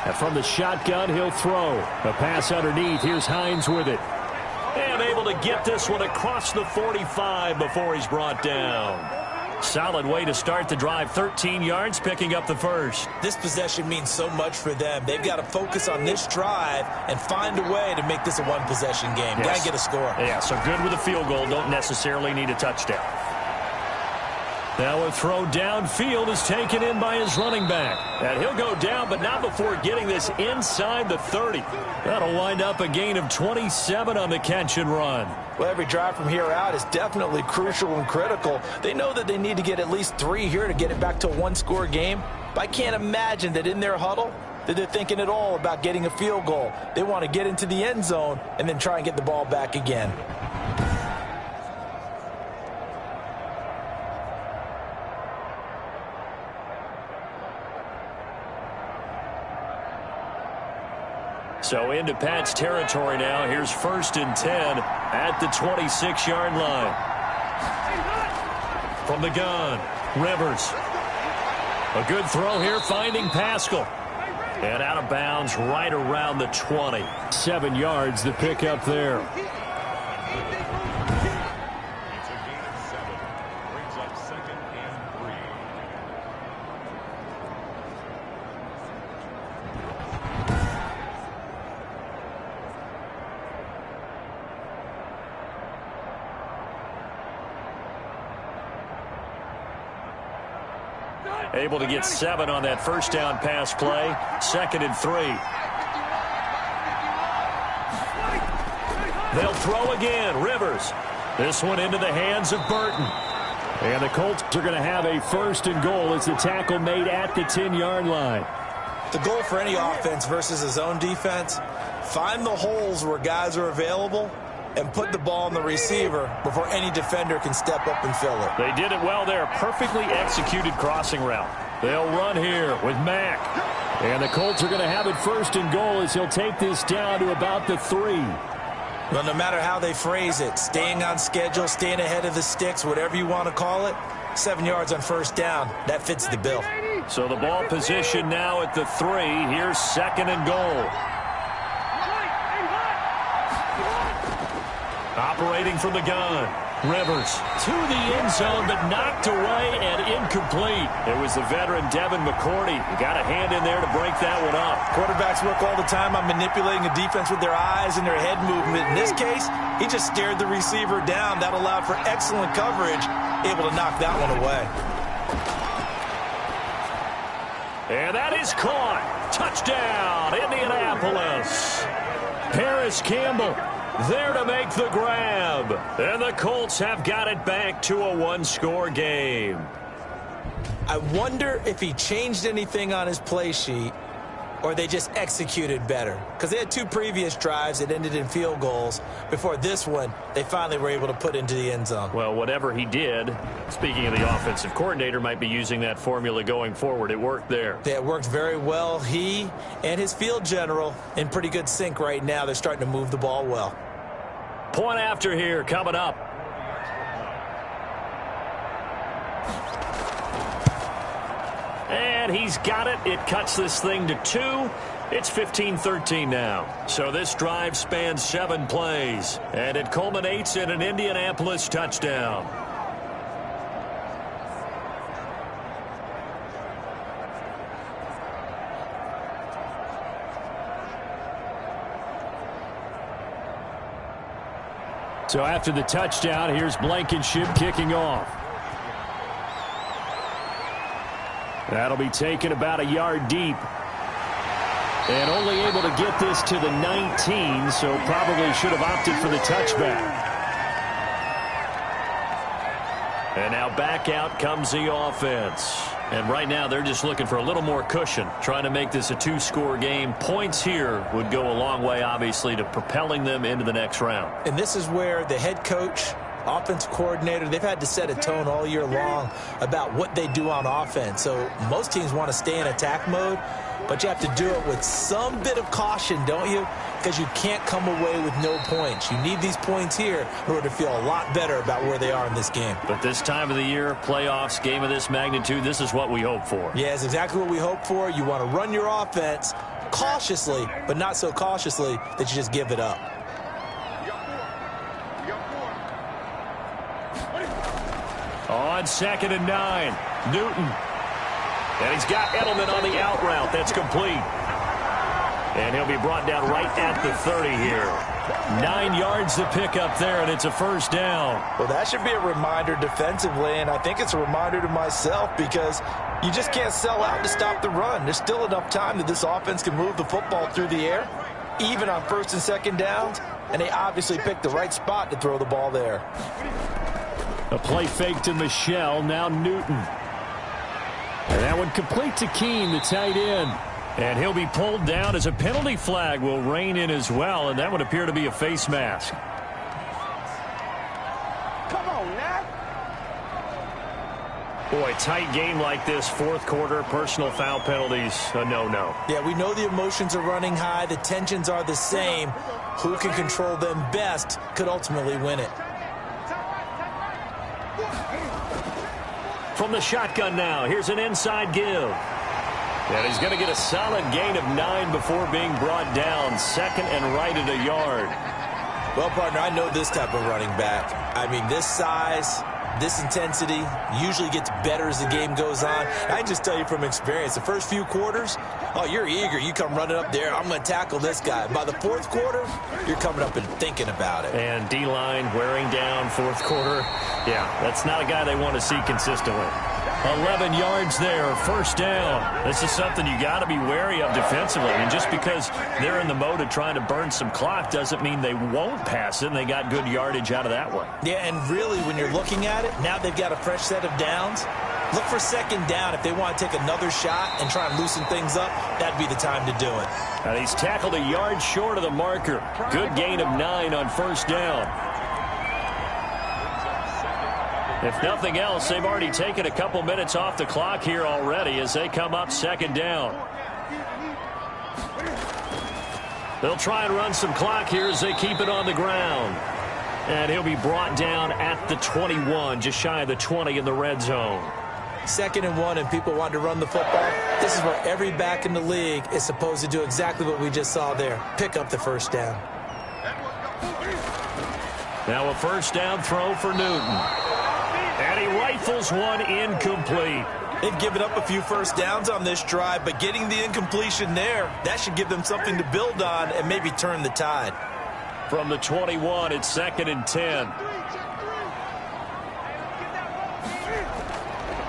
And from the shotgun, he'll throw. A pass underneath. Here's Hines with it. And able to get this one across the 45 before he's brought down. Solid way to start the drive. 13 yards, picking up the first. This possession means so much for them. They've got to focus on this drive and find a way to make this a one-possession game. Yes. Got to get a score. Yeah, so good with a field goal. Don't necessarily need a touchdown. Now a throw downfield is taken in by his running back. And he'll go down, but not before getting this inside the 30. That'll wind up a gain of 27 on the catch and run. Well, every drive from here out is definitely crucial and critical. They know that they need to get at least 3 here to get it back to a one-score game. But I can't imagine that in their huddle that they're thinking at all about getting a field goal. They want to get into the end zone and then try and get the ball back again. So into Pat's territory now. Here's 1st and 10 at the 26-yard line. From the gun, Rivers. A good throw here, finding Pascal. And out of bounds right around the 20. 7 yards, the pickup there. Able to get 7 on that first down pass play. 2nd and 3. They'll throw again. Rivers. This one into the hands of Burton. And the Colts are going to have a 1st and goal as the tackle made at the 10-yard line. The goal for any offense versus a zone defense, find the holes where guys are available and put the ball on the receiver before any defender can step up and fill it. They did it well there. Perfectly executed crossing route. They'll run here with Mack. And the Colts are going to have it 1st and goal as he'll take this down to about the 3. Well, no matter how they phrase it, staying on schedule, staying ahead of the sticks, whatever you want to call it, 7 yards on 1st down, that fits the bill. So the ball position now at the 3. Here's 2nd and goal. Operating from the gun. Rivers to the end zone, but knocked away and incomplete. It was the veteran Devin McCourty who got a hand in there to break that one up. Quarterbacks work all the time on manipulating a defense with their eyes and their head movement. In this case, he just stared the receiver down. That allowed for excellent coverage, able to knock that one away. And that is caught. Touchdown, Indianapolis. Paris Campbell there to make the grab. And the Colts have got it back to a one-score game. I wonder if he changed anything on his play sheet or they just executed better. Because they had 2 previous drives that ended in field goals. Before this one, they finally were able to put into the end zone. Well, whatever he did, speaking of the offensive coordinator, might be using that formula going forward. It worked there. It worked very well. He and his field general in pretty good sync right now. They're starting to move the ball well. Point after here coming up. And he's got it. It cuts this thing to 2. It's 15-13 now. So this drive spans 7 plays. And it culminates in an Indianapolis touchdown. So after the touchdown, here's Blankenship kicking off. That'll be taken about a yard deep. And only able to get this to the 19, so probably should have opted for the touchback. And now back out comes the offense. And right now they're just looking for a little more cushion, trying to make this a 2-score game. Points here would go a long way, obviously, to propelling them into the next round. And this is where the head coach, offensive coordinator, they've had to set a tone all year long about what they do on offense. So most teams want to stay in attack mode, but you have to do it with some bit of caution, don't you? Because you can't come away with no points. You need these points here in order to feel a lot better about where they are in this game. But this time of the year, playoffs, game of this magnitude, this is what we hope for. Yeah, it's exactly what we hope for. You want to run your offense, cautiously, but not so cautiously that you just give it up. On 2nd and 9, Newton. And he's got Edelman on the out route. That's complete. And he'll be brought down right at the 30 here. 9 yards to pick up there, and it's a first down. Well, that should be a reminder defensively, and I think it's a reminder to myself because you just can't sell out to stop the run. There's still enough time that this offense can move the football through the air, even on 1st and 2nd downs, and they obviously picked the right spot to throw the ball there. A play fake to Michelle, now Newton. And that one complete to Keene, the tight end. And he'll be pulled down as a penalty flag will rein in as well, and that would appear to be a face mask. Come on, now. Boy, tight game like this, 4th quarter, personal foul penalties, a no-no. Yeah, we know the emotions are running high. The tensions are the same. Who can control them best could ultimately win it. From the shotgun now, here's an inside give. And he's going to get a solid gain of 9 before being brought down. 2nd and right at a yard. Well, partner, I know this type of running back. I mean, this size, this intensity usually gets better as the game goes on. I can just tell you from experience, the first few quarters, oh, you're eager. You come running up there, I'm going to tackle this guy. By the 4th quarter, you're coming up and thinking about it. And D-line wearing down 4th quarter. Yeah, that's not a guy they want to see consistently. 11 yards there, first down. This is something you got to be wary of defensively. And just because they're in the mode of trying to burn some clock doesn't mean they won't pass it. And they got good yardage out of that one. Yeah, and really, when you're looking at it, now they've got a fresh set of downs. Look for 2nd down. If they want to take another shot and try and loosen things up, that'd be the time to do it. And he's tackled a yard short of the marker. Good gain of 9 on first down. If nothing else, they've already taken a couple minutes off the clock here already as they come up 2nd down. They'll try and run some clock here as they keep it on the ground. And he'll be brought down at the 21, just shy of the 20 in the red zone. 2nd and 1, and people want to run the football. This is where every back in the league is supposed to do exactly what we just saw there. Pick up the first down. Now a first down throw for Newton. And he rifles one incomplete. They've given up a few first downs on this drive, but getting the incompletion there, that should give them something to build on and maybe turn the tide. From the 21, it's 2nd and 10.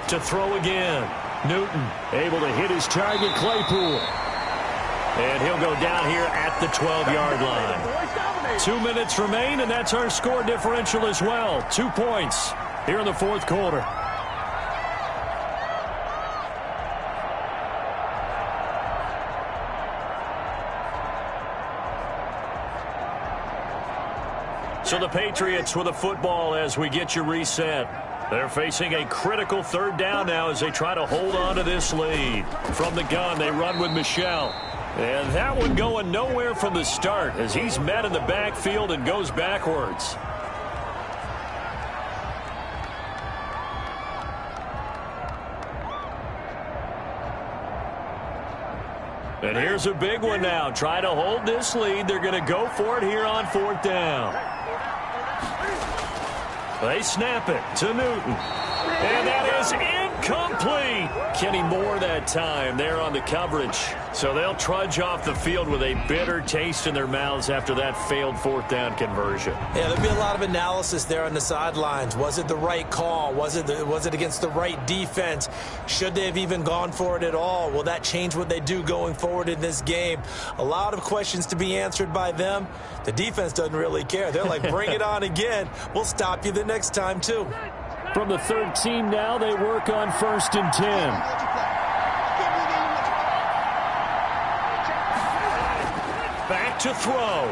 To throw again. Newton able to hit his target, Claypool. And he'll go down here at the 12-yard line. 2 minutes remain, and that's our score differential as well. 2 points here in the 4th quarter. So the Patriots with a football as we get you reset. They're facing a critical 3rd down now as they try to hold on to this lead. From the gun, they run with Michelle. And that one going nowhere from the start as he's met in the backfield and goes backwards. And here's a big one now. Try to hold this lead. They're going to go for it here on 4th down. They snap it to Newton. And that is incomplete. Kenny Moore that time there on the coverage. So they'll trudge off the field with a bitter taste in their mouths after that failed 4th down conversion. Yeah, there'll be a lot of analysis there on the sidelines. Was it the right call? Was it against the right defense? Should they have even gone for it at all? Will that change what they do going forward in this game? A lot of questions to be answered by them. The defense doesn't really care. They're like, bring it on again. We'll stop you the next time, too. From the 13 now, they work on 1st and 10. Back to throw.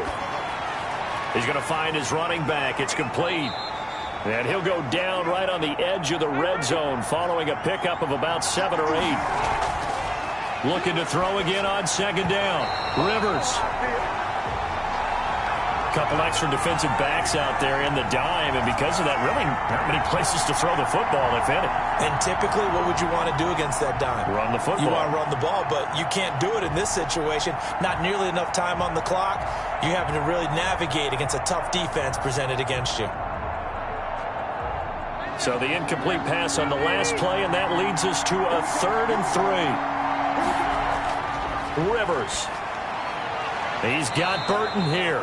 He's going to find his running back. It's complete. And he'll go down right on the edge of the red zone following a pickup of about 7 or 8. Looking to throw again on 2nd down. Rivers. Couple extra defensive backs out there in the dime, and because of that, really not many places to throw the football, if any. And typically, what would you want to do against that dime? Run the football. You want to run the ball, but you can't do it in this situation. Not nearly enough time on the clock. You're having to really navigate against a tough defense presented against you. So the incomplete pass on the last play, and that leads us to a 3rd and 3. Rivers. He's got Burton here.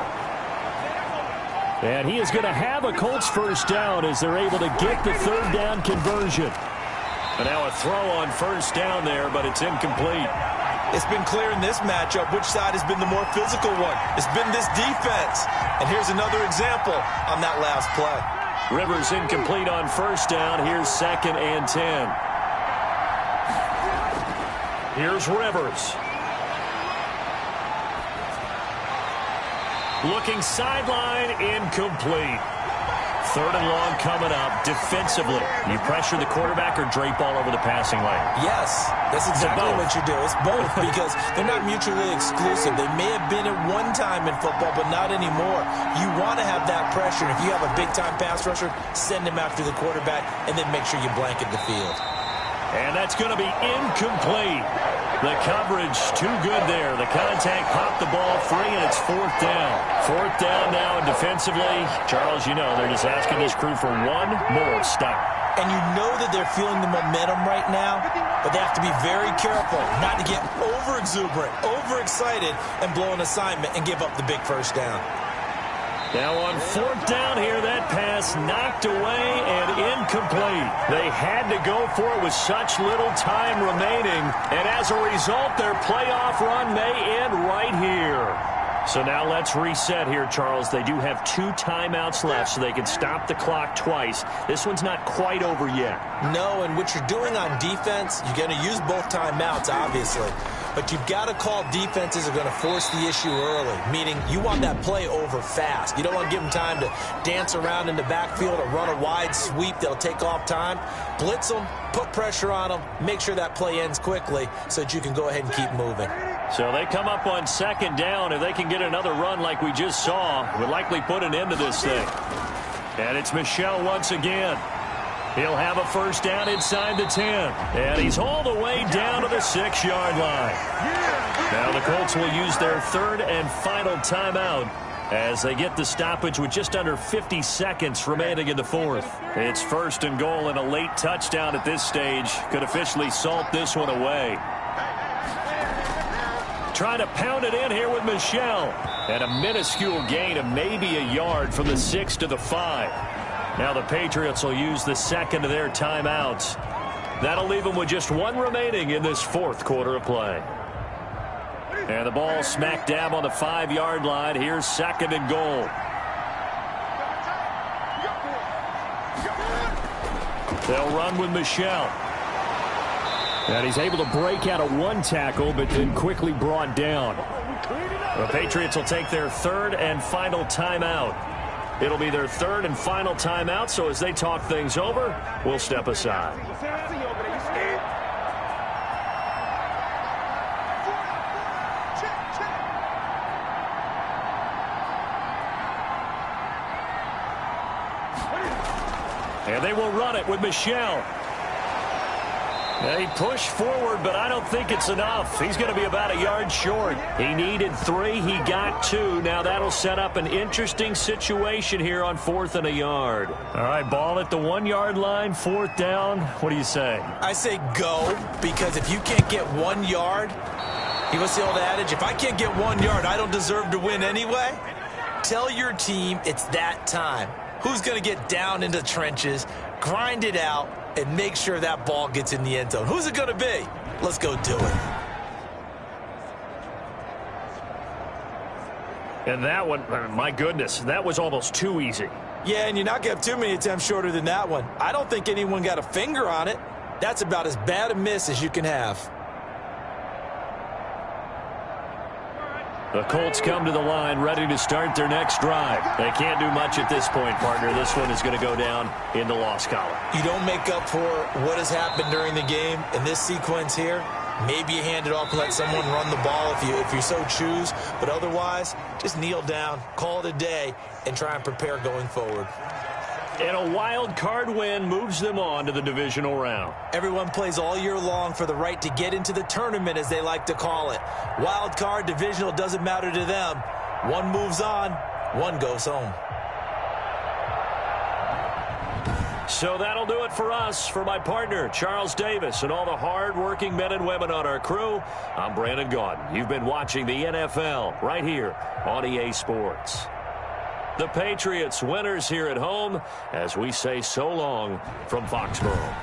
And he is going to have a Colts first down as they're able to get the 3rd down conversion. And now a throw on first down there, but it's incomplete. It's been clear in this matchup which side has been the more physical one. It's been this defense. And here's another example on that last play. Rivers incomplete on first down. Here's 2nd and 10. Here's Rivers. Looking sideline, incomplete. 3rd and long coming up defensively. You pressure the quarterback or drape all over the passing lane? Yes, that's exactly what you do. It's both because they're not mutually exclusive. They may have been at one time in football, but not anymore. You want to have that pressure. If you have a big-time pass rusher, send him after the quarterback, and then make sure you blanket the field. And that's going to be incomplete. The coverage too good there. The contact popped the ball free, and it's 4th down. 4th down now, and defensively, Charles, you know, they're just asking this crew for one more stop. And you know that they're feeling the momentum right now, but they have to be very careful not to get over-exuberant, overexcited, and blow an assignment and give up the big first down. Now on 4th down here, that pass knocked away and incomplete. They had to go for it with such little time remaining, and as a result, their playoff run may end right here. So now let's reset here, Charles. They do have 2 timeouts left, so they can stop the clock twice. This one's not quite over yet. No, and what you're doing on defense, you're going to use both timeouts, obviously. But you've got to call defenses are going to force the issue early, meaning you want that play over fast. You don't want to give them time to dance around in the backfield or run a wide sweep that'll take off time. Blitz them, put pressure on them, make sure that play ends quickly so that you can go ahead and keep moving. So they come up on 2nd down. If they can get another run like we just saw, it would likely put an end to this thing. And it's Michel once again. He'll have a first down inside the 10. And he's all the way down to the 6-yard line. Now the Colts will use their 3rd and final timeout as they get the stoppage with just under 50 seconds remaining in the 4th. It's 1st and goal, and a late touchdown at this stage could officially salt this one away. Trying to pound it in here with Michel. And a minuscule gain of maybe a yard from the 6 to the 5. Now the Patriots will use the 2nd of their timeouts. That'll leave them with just 1 remaining in this 4th quarter of play. And the ball smack dab on the 5-yard line. Here's 2nd and goal. They'll run with Michel. And he's able to break out of 1 tackle, but then quickly brought down. The Patriots will take their 3rd and final timeout. It'll be their 3rd and final timeout, so as they talk things over, we'll step aside. And they will run it with Michel. They push forward, but I don't think it's enough. He's going to be about a yard short. He needed 3. He got 2. Now that'll set up an interesting situation here on 4th and a yard. All right, ball at the 1-yard line, 4th down. What do you say? I say go, because if you can't get 1 yard, what's the old adage? If I can't get 1 yard, I don't deserve to win anyway. Tell your team it's that time. Who's going to get down into the trenches, grind it out, and make sure that ball gets in the end zone? Who's it going to be? Let's go do it. And that one, my goodness, that was almost too easy. Yeah, and you're not going to have too many attempts shorter than that one. I don't think anyone got a finger on it. That's about as bad a miss as you can have. The Colts come to the line ready to start their next drive. They can't do much at this point, partner. This one is going to go down in the loss column. You don't make up for what has happened during the game in this sequence here. Maybe you hand it off and let someone run the ball if you so choose. But otherwise, just kneel down, call it a day, and try and prepare going forward. And a wild card win moves them on to the divisional round. Everyone plays all year long for the right to get into the tournament, as they like to call it. Wild card, divisional, doesn't matter to them. One moves on, one goes home. So that'll do it for us. For my partner, Charles Davis, and all the hard-working men and women on our crew, I'm Brandon Gaudin. You've been watching the NFL right here on EA Sports. The Patriots winners here at home as we say so long from Foxborough.